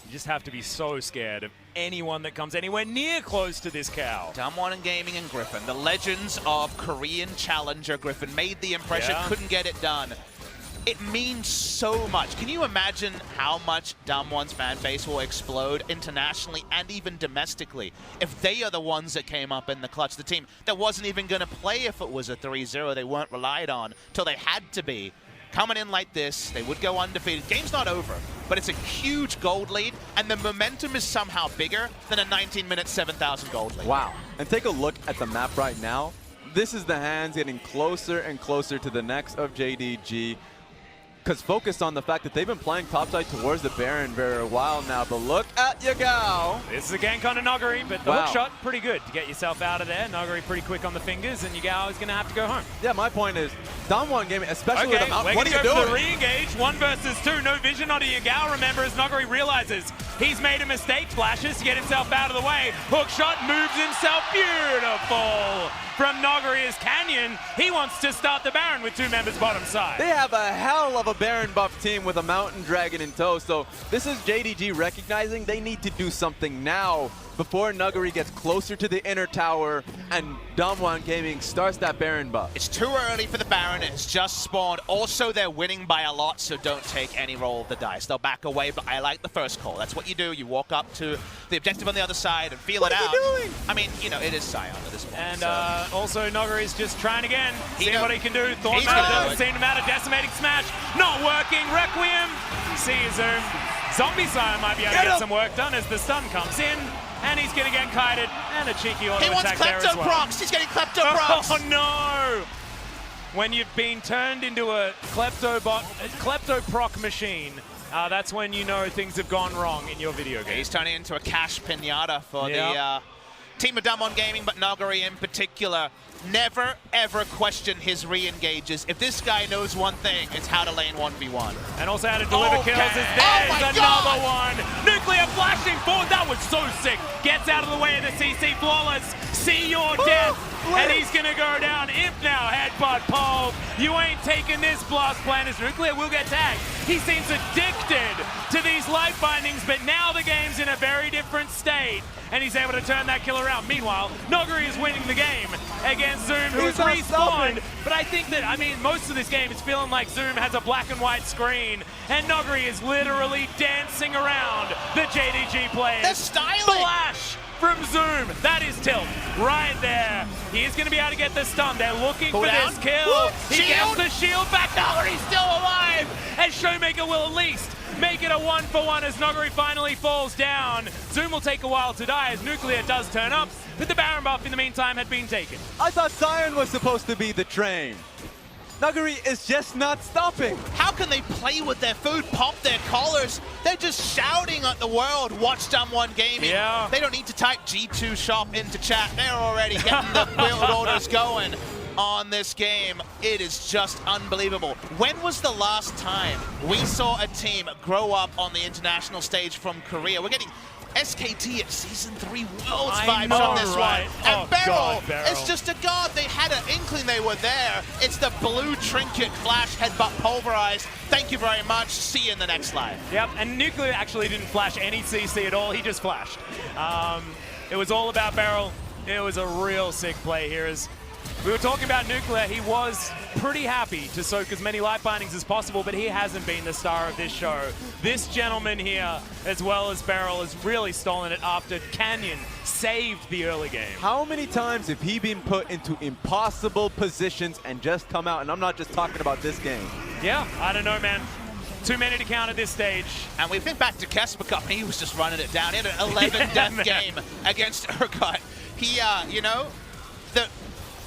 Speaker 3: you just have to be so scared of anyone that comes anywhere near close to this cow.
Speaker 4: Damwon Gaming and Griffin, the legends of Korean challenger. Griffin made the impression, couldn't get it done. It means so much. Can you imagine how much Damwon's fan base will explode internationally and even domestically if they are the ones that came up in the clutch? The team that wasn't even going to play if it was a 3-0. They weren't relied on till they had to be. Coming in like this, they would go undefeated. Game's not over, but it's a huge gold lead, and the momentum is somehow bigger than a 19-minute 7,000 gold lead.
Speaker 5: Wow. And take a look at the map right now. This is the hands getting closer and closer to the necks of JDG. Because focused on the fact that they've been playing topside towards the Baron for a while now. But look at Yagao.
Speaker 3: This is a gank on a Noguri, but the hook shot, pretty good to get yourself out of there. Noguri pretty quick on the fingers, and Yagao is going to have to go home.
Speaker 5: Yeah, my point is, Damwon Gaming, especially with the mount, what are you
Speaker 3: doing?
Speaker 5: doing?
Speaker 3: For the re-engage, 1 versus 2, no vision onto Yagao, remember, as Noguri realizes he's made a mistake, flashes to get himself out of the way. Hook shot moves himself, beautiful from Noguri as Canyon. He wants to start the Baron with 2 members bottom side.
Speaker 5: They have a hell of a Baron buff team with a Mountain Dragon in tow, so this is JDG recognizing they need to do something now before Nuguri gets closer to the inner tower and Damwon Gaming starts that Baron buff.
Speaker 4: It's too early for the Baron. It's just spawned. Also, they're winning by a lot, so don't take any roll of the dice. They'll back away, but I like the first call. That's what you do. You walk up to the objective on the other side and feel it out.
Speaker 5: What are you doing?
Speaker 4: I mean, you know, it is Scion at this point.
Speaker 3: And
Speaker 4: so.
Speaker 3: But also Nogger is just trying again, seeing what he can do. Thought
Speaker 4: He's
Speaker 3: matter
Speaker 4: gonna do
Speaker 3: doesn't seem to matter. Decimating smash, not working. Requiem, see you Zoom. Zombie Sire might be able to get some work done as the stun comes in. And he's going to get kited, and a cheeky auto attack there as well.
Speaker 4: He wants Klepto-Procs! He's getting Klepto-Procs!
Speaker 3: Oh no! When you've been turned into a Klepto-Proc machine, that's when you know things have gone wrong in your video game.
Speaker 4: He's turning into a cash pinata for the team of Damwon Gaming, but Noguri in particular. Never, ever question his re-engages. If this guy knows one thing, it's how to lane 1v1.
Speaker 3: And also how to deliver kills is there's another one. Nuclear flashing forward, that was so sick. Gets out of the way of the CC, Flawless. See your death. And he's gonna go down. Imp now, headbutt, pole. You ain't taking this blast plan as Nuclear will get tagged. He seems addicted to these life bindings, but now the game's in a very different state. And he's able to turn that kill around. Meanwhile, Noguri is winning the game against Zoom, who is respawned. But I think that, I mean, most of this game is feeling like Zoom has a black and white screen, and Noguri is literally dancing around the JDG players.
Speaker 4: They're styling!
Speaker 3: Flash from Zoom. That is tilt right there. He is going to be able to get the stun. They're looking for this kill. He gets the shield back. Noguri's still alive. And Showmaker will at least make it a 1-for-1 as Noguri finally falls down. Zoom will take a while to die as Nuclear does turn up, but the Baron buff in the meantime had been taken.
Speaker 5: I thought Sion was supposed to be the train. Noguri is just not stopping.
Speaker 4: How can they play with their food, pop their collars? They're just shouting at the world, watch Damwon Gaming.
Speaker 3: Yeah.
Speaker 4: They don't need to type G2 shop into chat. They're already getting the build orders going on this game. It is just unbelievable. When was the last time we saw a team grow up on the international stage from Korea? We're getting SKT at Season 3 Worlds vibes on this one. And Beryl is just a god. They had an inkling they were there. It's the blue trinket flash headbutt pulverized. Thank you very much. See you in the next live.
Speaker 3: Yep, and Nuclear actually didn't flash any CC at all. He just flashed. It was all about Beryl. It was a real sick play here. As we were talking about Nuclear, he was pretty happy to soak as many life bindings as possible, but he hasn't been the star of this show. This gentleman here, as well as Beryl, has really stolen it after Canyon saved the early game.
Speaker 5: How many times have he been put into impossible positions and just come out? And I'm not just talking about this game.
Speaker 3: Yeah, I don't know, man. Too many to count at this stage.
Speaker 4: And we think back to Kesper Cup. He was just running it down. He had an 11 death game against Urgot. He, you know, the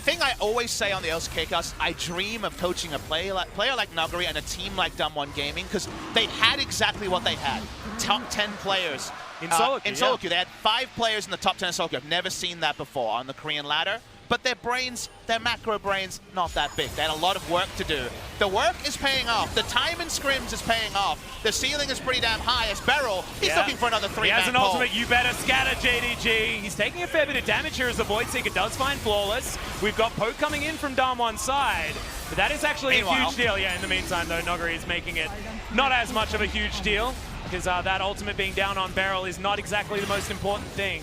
Speaker 4: thing I always say on the LCKcast, I dream of coaching a player like Noguri and a team like Damwon Gaming, because they had exactly what they had. Top 10 players.
Speaker 3: In solo queue,
Speaker 4: solo queue. They had 5 players in the top 10 in solo queue. I've never seen that before on the Korean ladder. But their brains, their macro brains, not that big. They had a lot of work to do. The work is paying off. The time in scrims is paying off. The ceiling is pretty damn high as Beryl, he's looking for another 3-man
Speaker 3: He has an
Speaker 4: pull.
Speaker 3: ultimate, you better scatter, JDG. He's taking a fair bit of damage here as the Void Seeker does find Flawless. We've got Poke coming in from Damwon's side. But that is actually a huge deal. Yeah, in the meantime, though, Noguri is making it not as much of a huge deal, because that ultimate being down on Beryl is not exactly the most important thing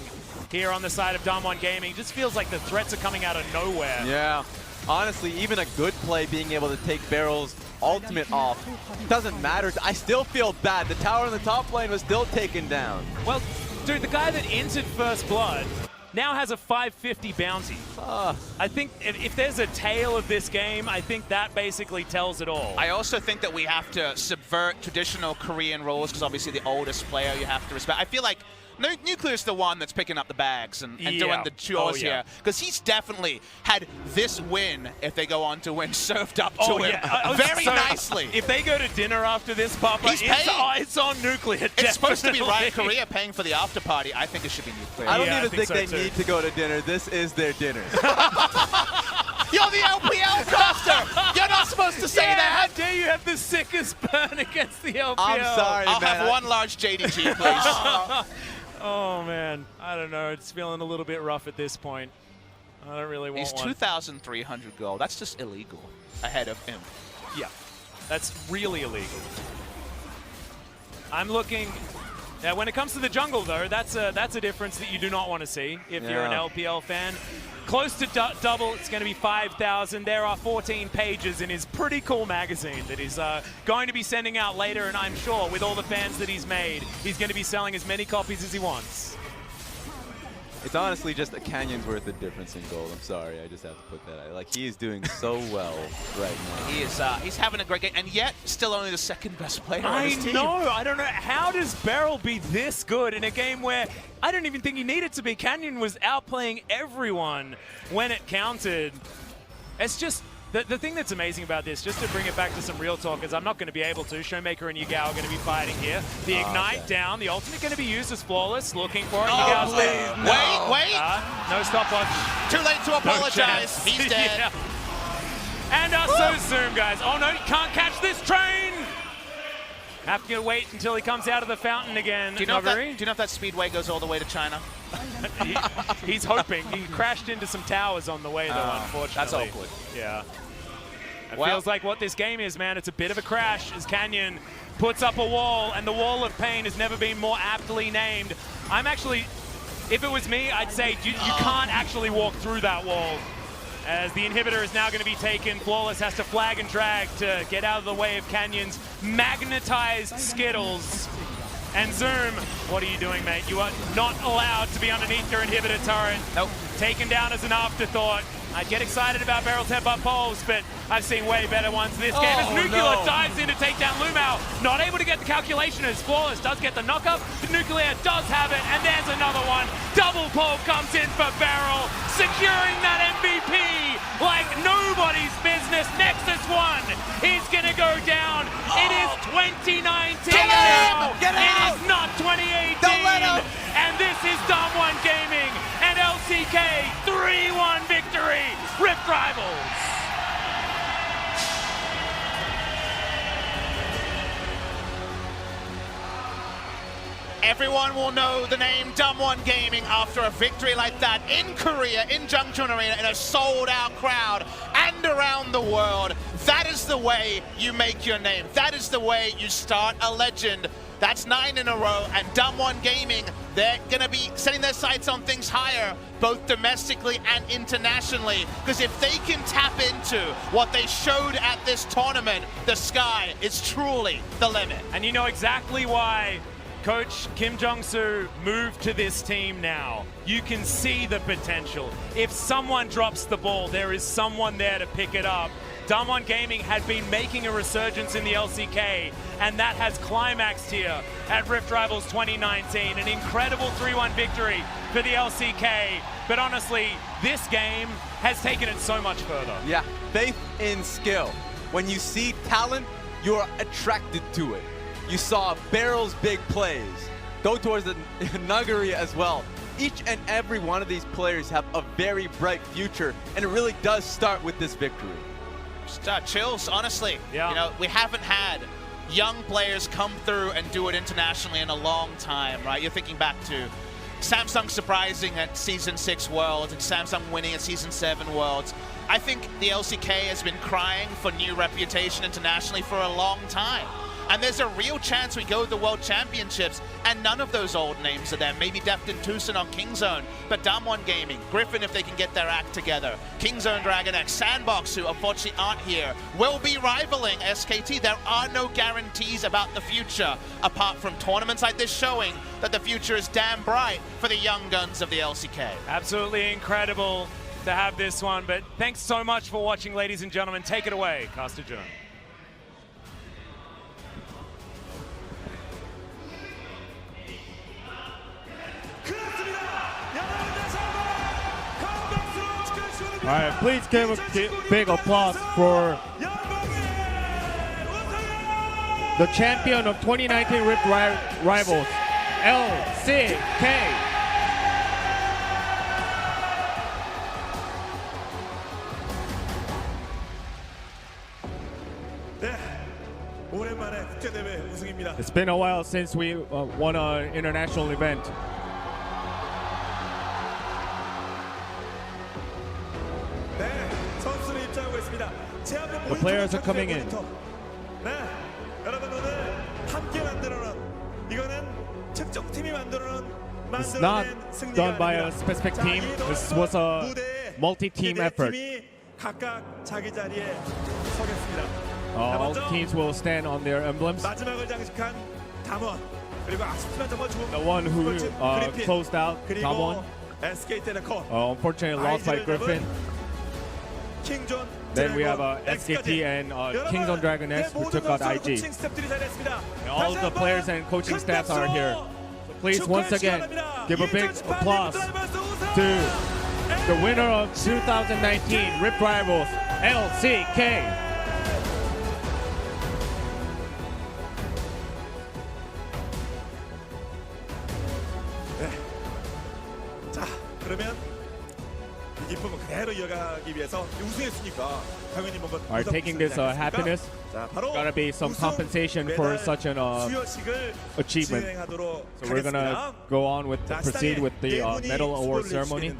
Speaker 3: here on the side of Damwon Gaming. It just feels like the threats are coming out of nowhere.
Speaker 5: Yeah. Honestly, even a good play being able to take Beryl's ultimate off doesn't matter. I still feel bad. The tower in the top lane was still taken down.
Speaker 3: Well, dude, the guy that entered First Blood now has a 550 bounty. I think if there's a tale of this game, I think that basically tells it all.
Speaker 4: I also think that we have to subvert traditional Korean roles, because obviously the oldest player you have to respect. I feel like Nuclear's the one that's picking up the bags and doing the chores here, because he's definitely had this win, if they go on to win, served up to him very nicely.
Speaker 3: If they go to dinner after this, Papa, it's on Nuclear.
Speaker 4: It's supposed to be Riot Korea paying for the after party. I think it should be Nuclear.
Speaker 5: I don't even think they need to go to dinner. This is their dinner.
Speaker 4: You're the LPL caster! You're not supposed to say that!
Speaker 3: How dare you have the sickest burn against the LPL?
Speaker 5: I'm sorry,
Speaker 4: I'll
Speaker 5: man.
Speaker 4: have one large JDG, please.
Speaker 3: Oh, man. I don't know. It's feeling a little bit rough at this point. I don't really want
Speaker 4: He's 2,300 gold. That's just illegal ahead of him.
Speaker 3: Yeah. That's really illegal. I'm looking... when it comes to the jungle, though, that's a difference that you do not want to see if you're an LPL fan. Close to double, it's going to be 5,000. There are 14 pages in his pretty cool magazine that he's going to be sending out later, and I'm sure with all the fans that he's made, he's going to be selling as many copies as he wants.
Speaker 5: It's honestly just a canyon's worth of difference in gold. I'm sorry, I just have to put that out. Like, he is doing so well right now.
Speaker 4: He is. He's having a great game, and yet still only the second best player on his team.
Speaker 3: I know. I don't know. How does Beryl be this good in a game where I don't even think he needed to be? Canyon was outplaying everyone when it counted. It's just... The thing that's amazing about this, just to bring it back to some real talk, is I'm not going to be able to. Showmaker and Yugao are going to be fighting here. The Ignite down, the ultimate going to be used as Flawless, looking for it. Yugao's
Speaker 4: Wait!
Speaker 3: No stopwatch.
Speaker 4: Too late to apologize. He's dead.
Speaker 3: Yeah. And so Zoom, guys. Oh no, he can't catch this train! Have to wait until he comes out of the fountain again.
Speaker 4: Do you know if that speedway goes all the way to China?
Speaker 3: He's hoping. He crashed into some towers on the way, though, unfortunately.
Speaker 4: That's awkward.
Speaker 3: Yeah. It feels like what this game is, man. It's a bit of a crash as Canyon puts up a wall, and the wall of pain has never been more aptly named. I'm actually, if it was me, I'd say you can't actually walk through that wall. As the inhibitor is now going to be taken, Flawless has to flag and drag to get out of the way of Canyon's magnetized Skittles. And Zoom, what are you doing, mate? You are not allowed to be underneath your inhibitor turret.
Speaker 4: Nope.
Speaker 3: Taken down as an afterthought. I'd get excited about Beryl tempo poles, but I've seen way better ones this game. As Nuclear dives in to take down Lumao, not able to get the calculation as Flawless does get the knockup. The Nuclear does have it, and there's another one. Double pole comes in for Beryl, securing that MVP like nobody's business. Nexus 1 is gonna go down. It is 2019 now.
Speaker 4: Get out!
Speaker 3: It is not 2018.
Speaker 4: Don't let him!
Speaker 3: And this is Damwon Gaming and LCK 3-1 victory. Rift Rivals.
Speaker 4: Everyone will know the name Damwon Gaming after a victory like that in Korea, in Jungchon Arena, in a sold-out crowd and around the world. That is the way you make your name. That is the way you start a legend. That's 9 in a row, and Damwon Gaming, they're going to be setting their sights on things higher, both domestically and internationally, because if they can tap into what they showed at this tournament, the sky is truly the limit.
Speaker 3: And you know exactly why Coach Kim Jong-soo moved to this team now. You can see the potential. If someone drops the ball, there is someone there to pick it up. Damwon Gaming had been making a resurgence in the LCK, and that has climaxed here at Rift Rivals 2019. An incredible 3-1 victory for the LCK. But honestly, this game has taken it so much further.
Speaker 5: Yeah, faith in skill. When you see talent, you're attracted to it. You saw Beryl's big plays go towards the Nuggery as well. Each and every one of these players have a very bright future, and it really does start with this victory.
Speaker 4: Just chills, honestly.
Speaker 3: Yeah.
Speaker 4: You know, we haven't had young players come through and do it internationally in a long time, right? You're thinking back to Samsung surprising at Season 6 Worlds and Samsung winning at Season 7 Worlds. I think the LCK has been crying for new reputation internationally for a long time. And there's a real chance we go to the World Championships and none of those old names are there. Maybe Deft and Tucson on Kingzone, but Damwon Gaming, Griffin if they can get their act together, Kingzone Dragon X, Sandbox, who unfortunately aren't here, will be rivaling SKT. There are no guarantees about the future, apart from tournaments like this showing that the future is damn bright for the young guns of the LCK.
Speaker 3: Absolutely incredible to have this one, but thanks so much for watching, ladies and gentlemen. Take it away, Caster Jun.
Speaker 6: All right, please give a big applause for the champion of 2019 Rift Rivals, LCK. It's been a while since we won an international event. The players are coming in. It's not done by a specific team. This was a multi-team effort. All teams will stand on their emblems. The one who closed out, Damwon. Unfortunately lost by Griffin. Then we have SKT and Kingdom Dragon S who took out IG. And all of the players and coaching staffs are here. So please once again give a big applause to the winner of 2019 Rift Rivals, LCK.
Speaker 7: 그러면 이 기쁨을 그대로 이어가기 위해서 우승했으니까 당연히 뭔가
Speaker 6: Alright, taking this happiness,
Speaker 7: 자, 바로
Speaker 6: gotta be some compensation for such an
Speaker 7: 수여식을
Speaker 6: achievement.
Speaker 7: 진행하도록
Speaker 6: So we're gonna go on with proceed with the medal award ceremony.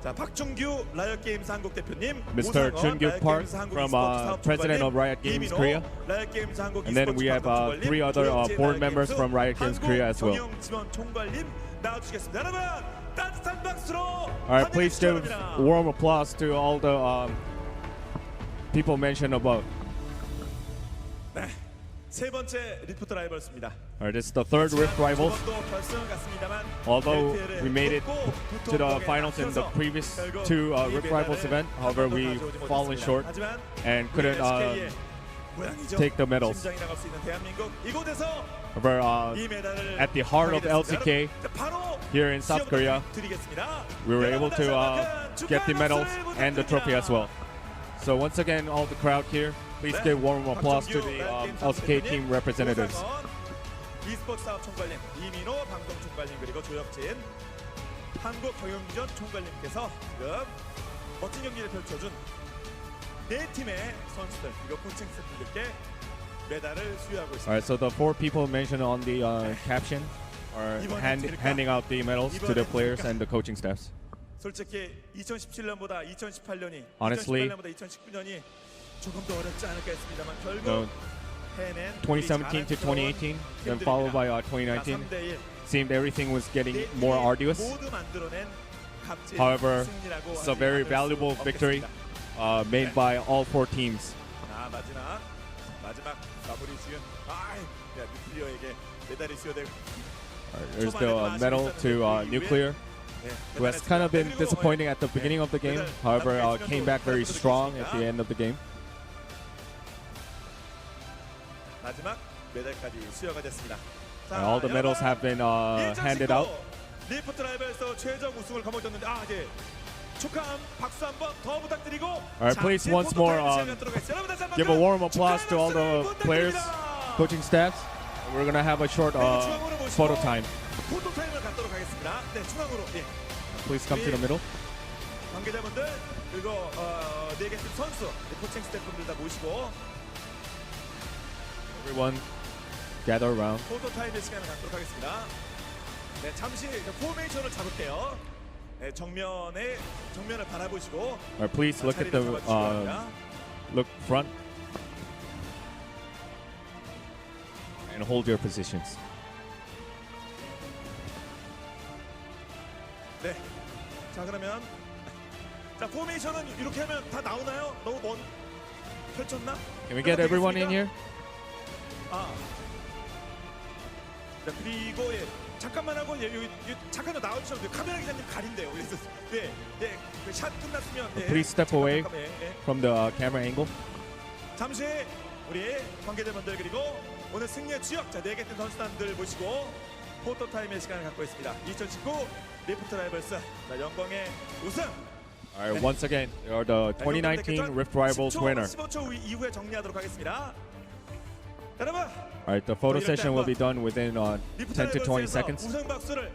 Speaker 7: 자, 박준규 라이엇 게임스 한국 대표님,
Speaker 6: Mr. Jungyuk Park from President of Riot Games Korea. And then we have 3 other board members from Riot Games Korea as well. Alright, please give warm applause to all the people mentioned above.
Speaker 7: 세 번째 리프트 라이벌스입니다.
Speaker 6: Alright, this is the third Rift Rivals. Although we made it to the finals in the previous 2 Rift Rivals event, however we've fallen short and couldn't take the medals. However, at the heart of LCK, here in South Korea, we were able to get the medals and the trophy as well. So once again, all the crowd here, please give warm applause to the LCK team representatives.
Speaker 7: e스포츠 사업 총괄님 이민호 방송 총괄님 그리고 조혁진 한국 경영전 총괄님께서 지금 멋진 경기를 펼쳐준 4팀의 선수들 그리고 코칭 스태프들께 메달을 수여하고 있습니다.
Speaker 6: Alright, so the 4 people mentioned on the caption are handing out the medals to the players and the coaching staffs.
Speaker 7: 솔직히 2017년보다 2018년이
Speaker 6: Honestly,
Speaker 7: 2018년보다 2019년이 조금 더 어렵지 않을까 했습니다만 결국
Speaker 6: 2017 to 2018, then followed by 2019, seemed everything was getting more arduous. However, it's a very valuable victory made by all 4 teams. There's the medal to Nuclear, who has kind of been disappointing at the beginning of the game, however came back very strong at the end of the game. And all the medals have been handed out. Alright, please once more give a warm applause to all the players, coaching staffs. We're gonna have a short photo time. Please come to the middle.
Speaker 7: 관계자분들 그리고 4개 팀 선수, 코칭 스태프분들 다 모시고
Speaker 6: Everyone gather around.
Speaker 7: 포토 타임의 시간을 갖도록 하겠습니다. 네, 잠시 포메이션을 잡을게요. 네, 정면을 바라보시고.
Speaker 6: Alright, please look at the look front and hold your positions.
Speaker 7: 네. 자, 그러면 자, 포메이션은 이렇게 하면 다 나오나요? 너무 먼 펼쳤나?
Speaker 6: Can we get everyone in here?
Speaker 7: 자, 그리고 잠깐만 하고 여기 잠깐 나와주셔도 돼요. 카메라 기자님 가린대요. 그래서 그 샷 끝났으면
Speaker 6: Please step away from the camera angle.
Speaker 7: 잠시 우리 관계자분들 그리고 오늘 승리의 주역 4개 팀 선수단들 모시고 포토 타임의 시간을 갖고 있습니다. 2019 리프트 라이벌스 영광의 우승.
Speaker 6: Alright, once again, you are the 2019 Rift Rivals winner.
Speaker 7: 15초 이후에 정리하도록 하겠습니다. 여러분.
Speaker 6: Alright, the photo session will be done within 10 to 20 seconds.
Speaker 7: 우승 박수를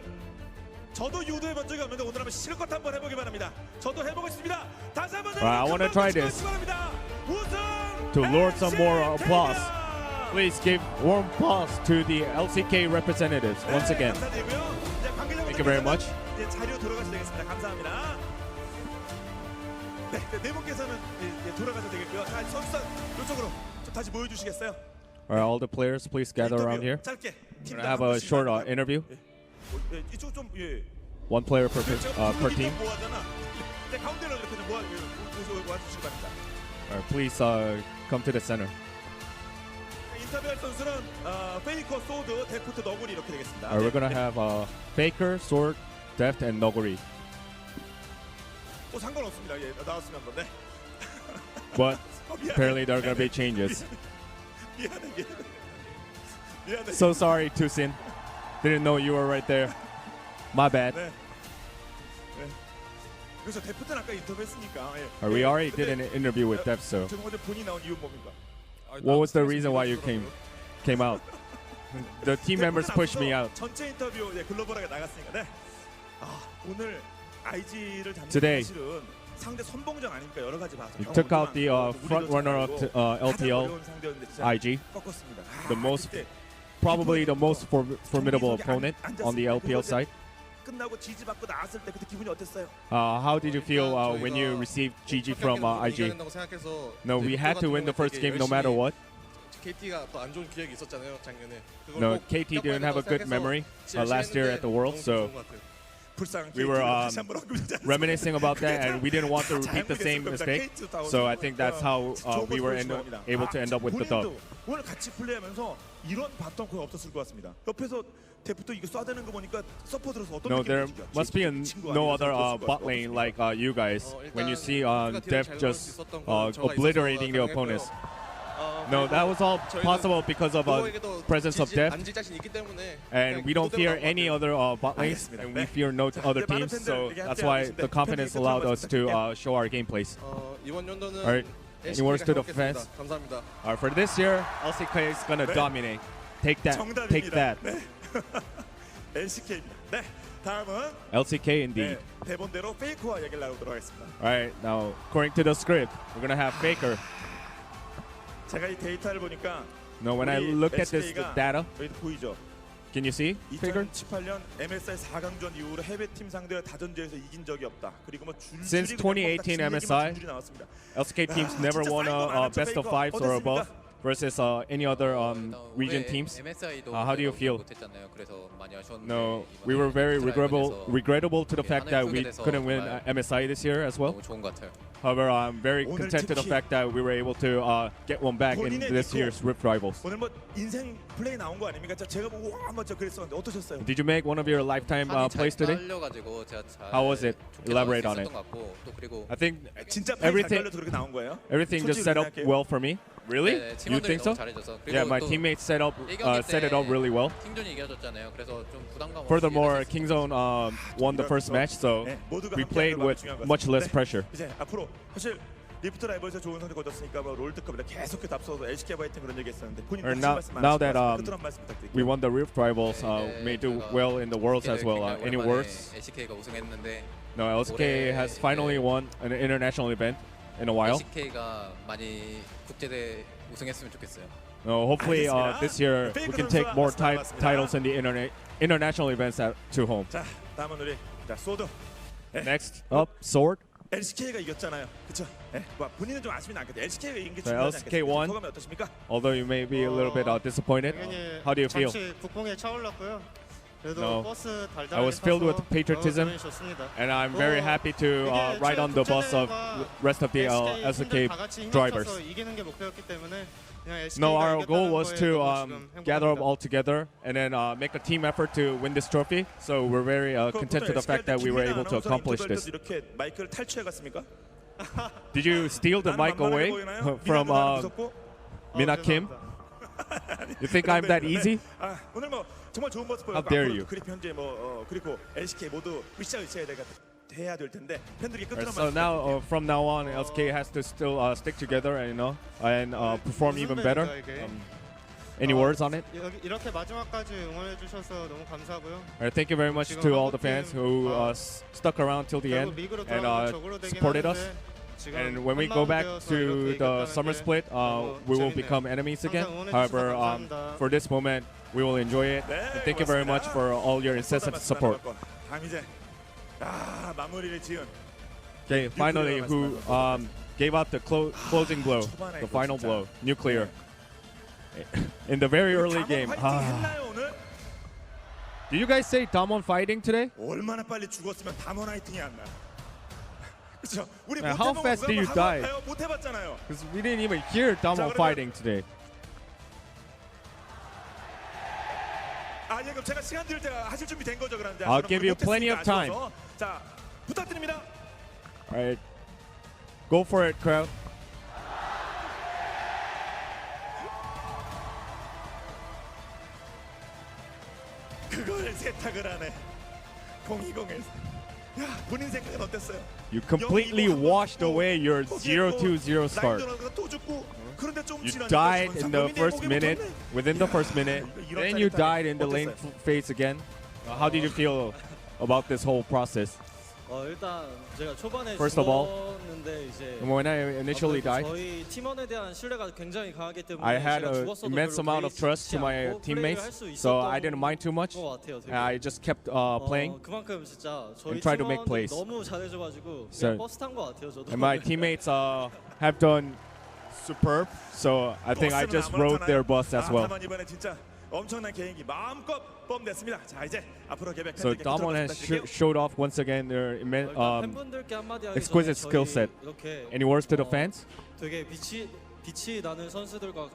Speaker 7: 저도 유도해본 적이 없는데 오늘 한번 실컷 한번 해보기 바랍니다. 저도 해보고 싶습니다. 다시 한번
Speaker 6: I want to try this. To lure some more applause, please give warm applause to the LCK representatives once again. Thank you very much.
Speaker 7: 자료 돌아가셔도 되겠습니다. 감사합니다. 네 분께서는 돌아가셔도 되겠고요. 자, 선수단 이쪽으로 다시 모여주시겠어요?
Speaker 6: Alright, all the players, please gather around here. We're gonna have a short interview.
Speaker 7: 이쪽 좀
Speaker 6: 1 player per team.
Speaker 7: 가운데로 이렇게 좀 모아주시기 바랍니다.
Speaker 6: Alright, please come to the center.
Speaker 7: 인터뷰할 선수는 페이커, 소드, 데프트, 너구리 이렇게 되겠습니다.
Speaker 6: Alright, we're gonna have FLICKR, Sword, Deft and Noguri.
Speaker 7: 상관없습니다. 예, 나왔으면 뭐, 네.
Speaker 6: But apparently there are gonna be changes.
Speaker 7: 미안해.
Speaker 6: So sorry, Tusin. Didn't know you were right there. My bad.
Speaker 7: 네. 네. 그래서 데프트는 아까 인터뷰했으니까. 예.
Speaker 6: We already did an interview with Deft, so
Speaker 7: 지금 어제 본인 나온 이유 뭡니까?
Speaker 6: what was the reason why you came out? The team members pushed me out.
Speaker 7: 전체 인터뷰 글로벌하게 나갔으니까. 네. 오늘 IG를 잡는
Speaker 6: Today,
Speaker 7: 사실은 상대 선봉전 아닙니까? 여러 가지 봐서.
Speaker 6: You took out the front runner of LPL, IG, the most, probably the most formidable opponent on the LPL side.
Speaker 7: 끝나고 지지 받고 나왔을 때 그때 기분이 어땠어요?
Speaker 6: How did you feel when you received GG from IG? No, we had to win the first game no matter what.
Speaker 8: KT가 더 안 좋은 기억이 있었잖아요, 작년에.
Speaker 6: No, KT didn't have a good memory last year at the World, so we were reminiscing about that, and we didn't want to repeat the same mistake. So I think that's how we were able to end up with the dub.
Speaker 7: 오늘 같이 플레이하면서 이런 바텀 거의 없었을 것 같습니다. 옆에서 데프트 이거 쏴대는 거 보니까 서포터로서 어떤
Speaker 6: No,
Speaker 7: 느낌이
Speaker 6: there
Speaker 7: 드시죠?
Speaker 6: must be no other bot lane like you guys. When you see Def just obliterating the opponents. No, that was all possible because of presence of Def, and we don't fear any other bot lanes, and we fear no other teams. So that's why the confidence allowed us to show our gameplays. All right, any words to the fans? All right, for this year, LCK is gonna dominate. Take that. Take that.
Speaker 7: LCK입니다. 네, 다음은
Speaker 6: LCK indeed.
Speaker 7: 대본대로 페이크와 얘기를 나누도록 하겠습니다.
Speaker 6: All right, now according to the script, we're gonna have FLICKR.
Speaker 7: 제가 이 데이터를 보니까
Speaker 6: No, when I look at this data,
Speaker 7: 여기도 보이죠?
Speaker 6: can you see FLICKR?
Speaker 7: 2018년 MSI 4강전 이후로 해외팀 상대와 다전제에서 이긴 적이 없다. 그리고 뭐
Speaker 6: Since 2018 MSI, LCK teams never won a best of fives or above versus any other region teams. How do you feel? No, we were very regrettable to the fact that we couldn't win MSI this year as well. However, I'm very content to the fact that we were able to get one back in this year's Rift Rivals.
Speaker 7: 오늘 뭐 인생 플레이 나온 거 아닙니까? 제가 보고 와 한번 그랬었는데 어떠셨어요?
Speaker 6: Did you make one of your lifetime plays today? How was it? Elaborate on it. I think everything just set up well for me. Really? You think so? Yeah, my teammates set it up really well. Furthermore, Kingzone won the first match, so we played with much less pressure.
Speaker 7: 이제 앞으로 사실 리프트 라이벌에서 좋은 성적 거뒀으니까 뭐 롤드컵에 계속해서 앞서서 LCK 바이팅 그런 얘기했었는데 본인
Speaker 6: now that we won the Rift Rivals, may do well in the Worlds as well. Any words? No, LCK has finally won an international event in a while. No, hopefully this year we can take more titles in the international events to home.
Speaker 7: 자, 다음은 우리 소드.
Speaker 6: Next up, Sword.
Speaker 7: LCK가 이겼잖아요. 그렇죠? 네. 뭐 본인은 좀 아쉽진 않겠죠. LCK가 이긴 게
Speaker 6: So
Speaker 7: 중요하지
Speaker 6: LCK
Speaker 7: 않겠어요?
Speaker 6: won.
Speaker 7: 소감이 어떠십니까?
Speaker 6: Although you may be a little bit disappointed, how do you feel? No, I was filled with patriotism, and I'm very happy to ride on the bus of rest of the LCK drivers. No, our goal was to gather up all together and then make a team effort to win this trophy. So we're very content to the fact that we were able to accomplish this. Did you steal the mic away from Mina Kim? You think I'm that easy?
Speaker 7: 오늘 뭐 정말 좋은 모습 보였고
Speaker 6: How dare you?
Speaker 7: 그리고 현재 그리고 LCK 모두 해야 될 텐데 팬들이 끝으로
Speaker 6: So now, from now on, LCK has to still stick together and perform even better. Any words on it?
Speaker 9: 이렇게 마지막까지 응원해 주셔서 너무 감사하고요.
Speaker 6: Thank you very much to all the fans who stuck around till the end and supported us. And when we go back to the summer split, we will become enemies again. However, for this moment, we will enjoy it. And thank you very much for all your incessant support. Okay, finally, who gave out the closing blow, the final blow, Nuclear. In the very early game. Did you guys say Damwon fighting today?
Speaker 7: 얼마나 빨리 죽었으면 담원 화이팅이 안 나. 그렇죠? 우리
Speaker 6: How fast did you die?
Speaker 7: 못 해봤잖아요.
Speaker 6: Because we didn't even hear Damwon fighting today.
Speaker 7: 그럼 제가 시간 드릴 때 하실 준비 된 거죠, 그런데.
Speaker 6: I'll give you plenty of time.
Speaker 7: 자, 부탁드립니다.
Speaker 6: Alright, go for it, crowd.
Speaker 7: 그걸 세탁을 하네. 020에서. 야, 본인 생각은 어땠어요?
Speaker 6: You completely washed away your 0-2-0 start. You died in the first minute, within the first minute, then you died in the lane phase again. How did you feel about this whole process?
Speaker 10: 일단 제가 초반에
Speaker 6: First of all,
Speaker 10: 죽었는데 이제
Speaker 6: when I initially died,
Speaker 10: 저희 팀원에 대한 신뢰가 굉장히 강하기 때문에
Speaker 6: I had
Speaker 10: 제가
Speaker 6: an
Speaker 10: 죽었어도
Speaker 6: immense
Speaker 10: 별로
Speaker 6: amount of trust to my
Speaker 10: 않고
Speaker 6: teammates,
Speaker 10: 플레이를 할수
Speaker 6: so
Speaker 10: 있었던
Speaker 6: I didn't mind too much.
Speaker 10: 것 같아요, 되게.
Speaker 6: I just kept playing.
Speaker 10: 그만큼 진짜 저희
Speaker 6: and try to make
Speaker 10: 팀원들이
Speaker 6: plays.
Speaker 10: 너무 잘해줘가지고
Speaker 6: So-
Speaker 10: 그냥 버스 탄 것 같아요, 저도.
Speaker 6: And my teammates have done superb, so I think I just rode their bus as well.
Speaker 7: 다만 이번에 진짜 엄청난 개인기 마음껏 뽐냈습니다. 자, 이제 앞으로 개별
Speaker 6: So
Speaker 7: 팬들께
Speaker 6: Damwon has
Speaker 7: 부탁드릴게요.
Speaker 6: showed off once again their
Speaker 10: 팬분들께 한마디 하기
Speaker 6: exquisite
Speaker 10: 전에
Speaker 6: skill
Speaker 10: 저희
Speaker 6: set.
Speaker 10: 이렇게
Speaker 6: Any words to the fans?
Speaker 10: 되게 빛이 나는 선수들과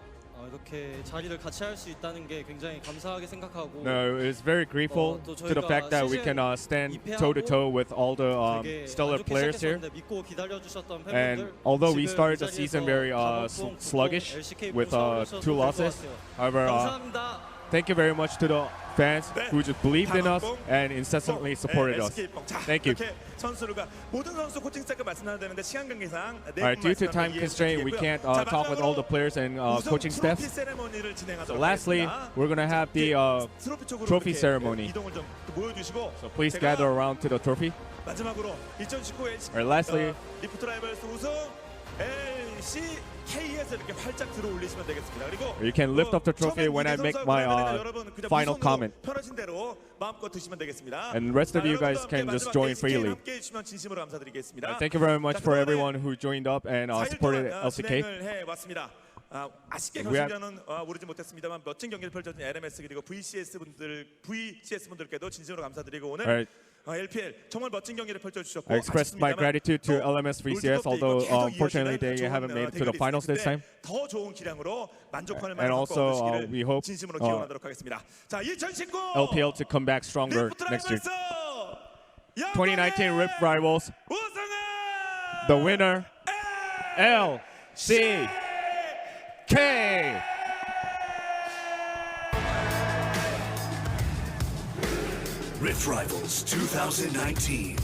Speaker 10: 이렇게 자리를 같이 할 수 있다는 게 굉장히 감사하게 생각하고
Speaker 6: No, it's very grateful
Speaker 10: 또
Speaker 6: to the
Speaker 10: 저희가
Speaker 6: fact that we
Speaker 10: 시즌
Speaker 6: can stand
Speaker 10: 입회하고
Speaker 6: toe to toe with all the
Speaker 10: 되게
Speaker 6: stellar
Speaker 10: 안 좋게
Speaker 6: players here.
Speaker 10: 시작했었는데 믿고 기다려주셨던
Speaker 6: And
Speaker 10: 팬분들
Speaker 6: although we
Speaker 10: 지금
Speaker 6: started
Speaker 10: 이
Speaker 6: the season
Speaker 10: 자리에서
Speaker 6: very
Speaker 10: 자본봉,
Speaker 6: sluggish
Speaker 10: LCK
Speaker 6: with
Speaker 10: 부상을
Speaker 6: 2
Speaker 10: 하셔도
Speaker 6: losses,
Speaker 10: 될것 같아요.
Speaker 6: however,
Speaker 10: 감사합니다.
Speaker 6: thank you very much to the fans who just believed in us and incessantly supported us. Thank you.
Speaker 7: 이렇게 선수들과 모든 선수 코칭 스태프가 말씀나야 되는데 시간 관계상
Speaker 6: Alright, due to time constraint, we can't talk with all the players and coaching staff. So lastly, we're gonna have the trophy ceremony. So please gather around to the trophy.
Speaker 7: 마지막으로 2019
Speaker 6: Alright, lastly,
Speaker 7: 리프트 라이벌스 우승 LCK에서 이렇게 활짝 들어 올리시면 되겠습니다. 그리고
Speaker 6: you can lift up the trophy when I make my final comment.
Speaker 7: 편하신 대로 마음껏 드시면 되겠습니다.
Speaker 6: And the rest of you guys can just join freely.
Speaker 7: 함께 해주시면 진심으로 감사드리겠습니다.
Speaker 6: Thank you very much for everyone who joined up and supported LCK.
Speaker 7: 진행을 해왔습니다. 아쉽게
Speaker 6: We have-
Speaker 7: 결승전은 오르지 못했습니다만 멋진 경기를 펼쳐준 LMS 그리고 VCS 분들께도 진심으로 감사드리고 오늘
Speaker 6: Alright.
Speaker 7: LPL 정말 멋진 경기를 펼쳐주셨고
Speaker 6: I expressed my gratitude to LMS VCS, although unfortunately they haven't made it to the finals this time.
Speaker 7: 더 좋은 기량으로 만족할
Speaker 6: And
Speaker 7: 만한
Speaker 6: also,
Speaker 7: 성과
Speaker 6: we hope,
Speaker 7: 진심으로 기원하도록 하겠습니다. 자, 2019
Speaker 6: LPL to come back stronger
Speaker 7: 리프트
Speaker 6: next year.
Speaker 7: 라이벌스
Speaker 6: 2019 Rift Rivals,
Speaker 7: 우승은
Speaker 6: the winner, LCK.
Speaker 11: Rift Rivals 2019.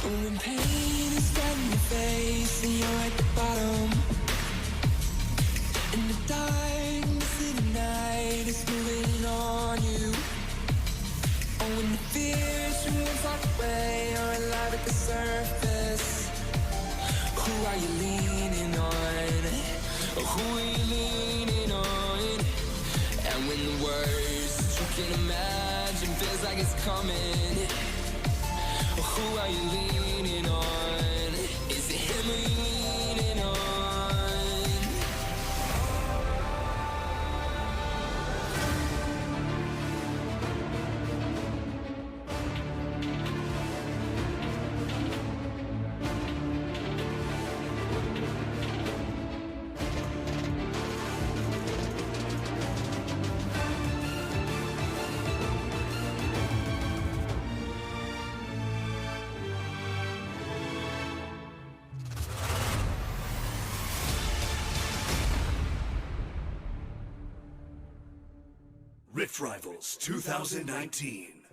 Speaker 12: When pain is staring in your face and you're at the bottom, in the darkness of the night is moving on you. Oh, when the fears you won't walk away are alive at the surface. Who are you leaning on? Who are you leaning on? And when the worst you can imagine feels like it's coming, who are you leaning on? Is it him or you leaning on?
Speaker 11: Rift Rivals 2019.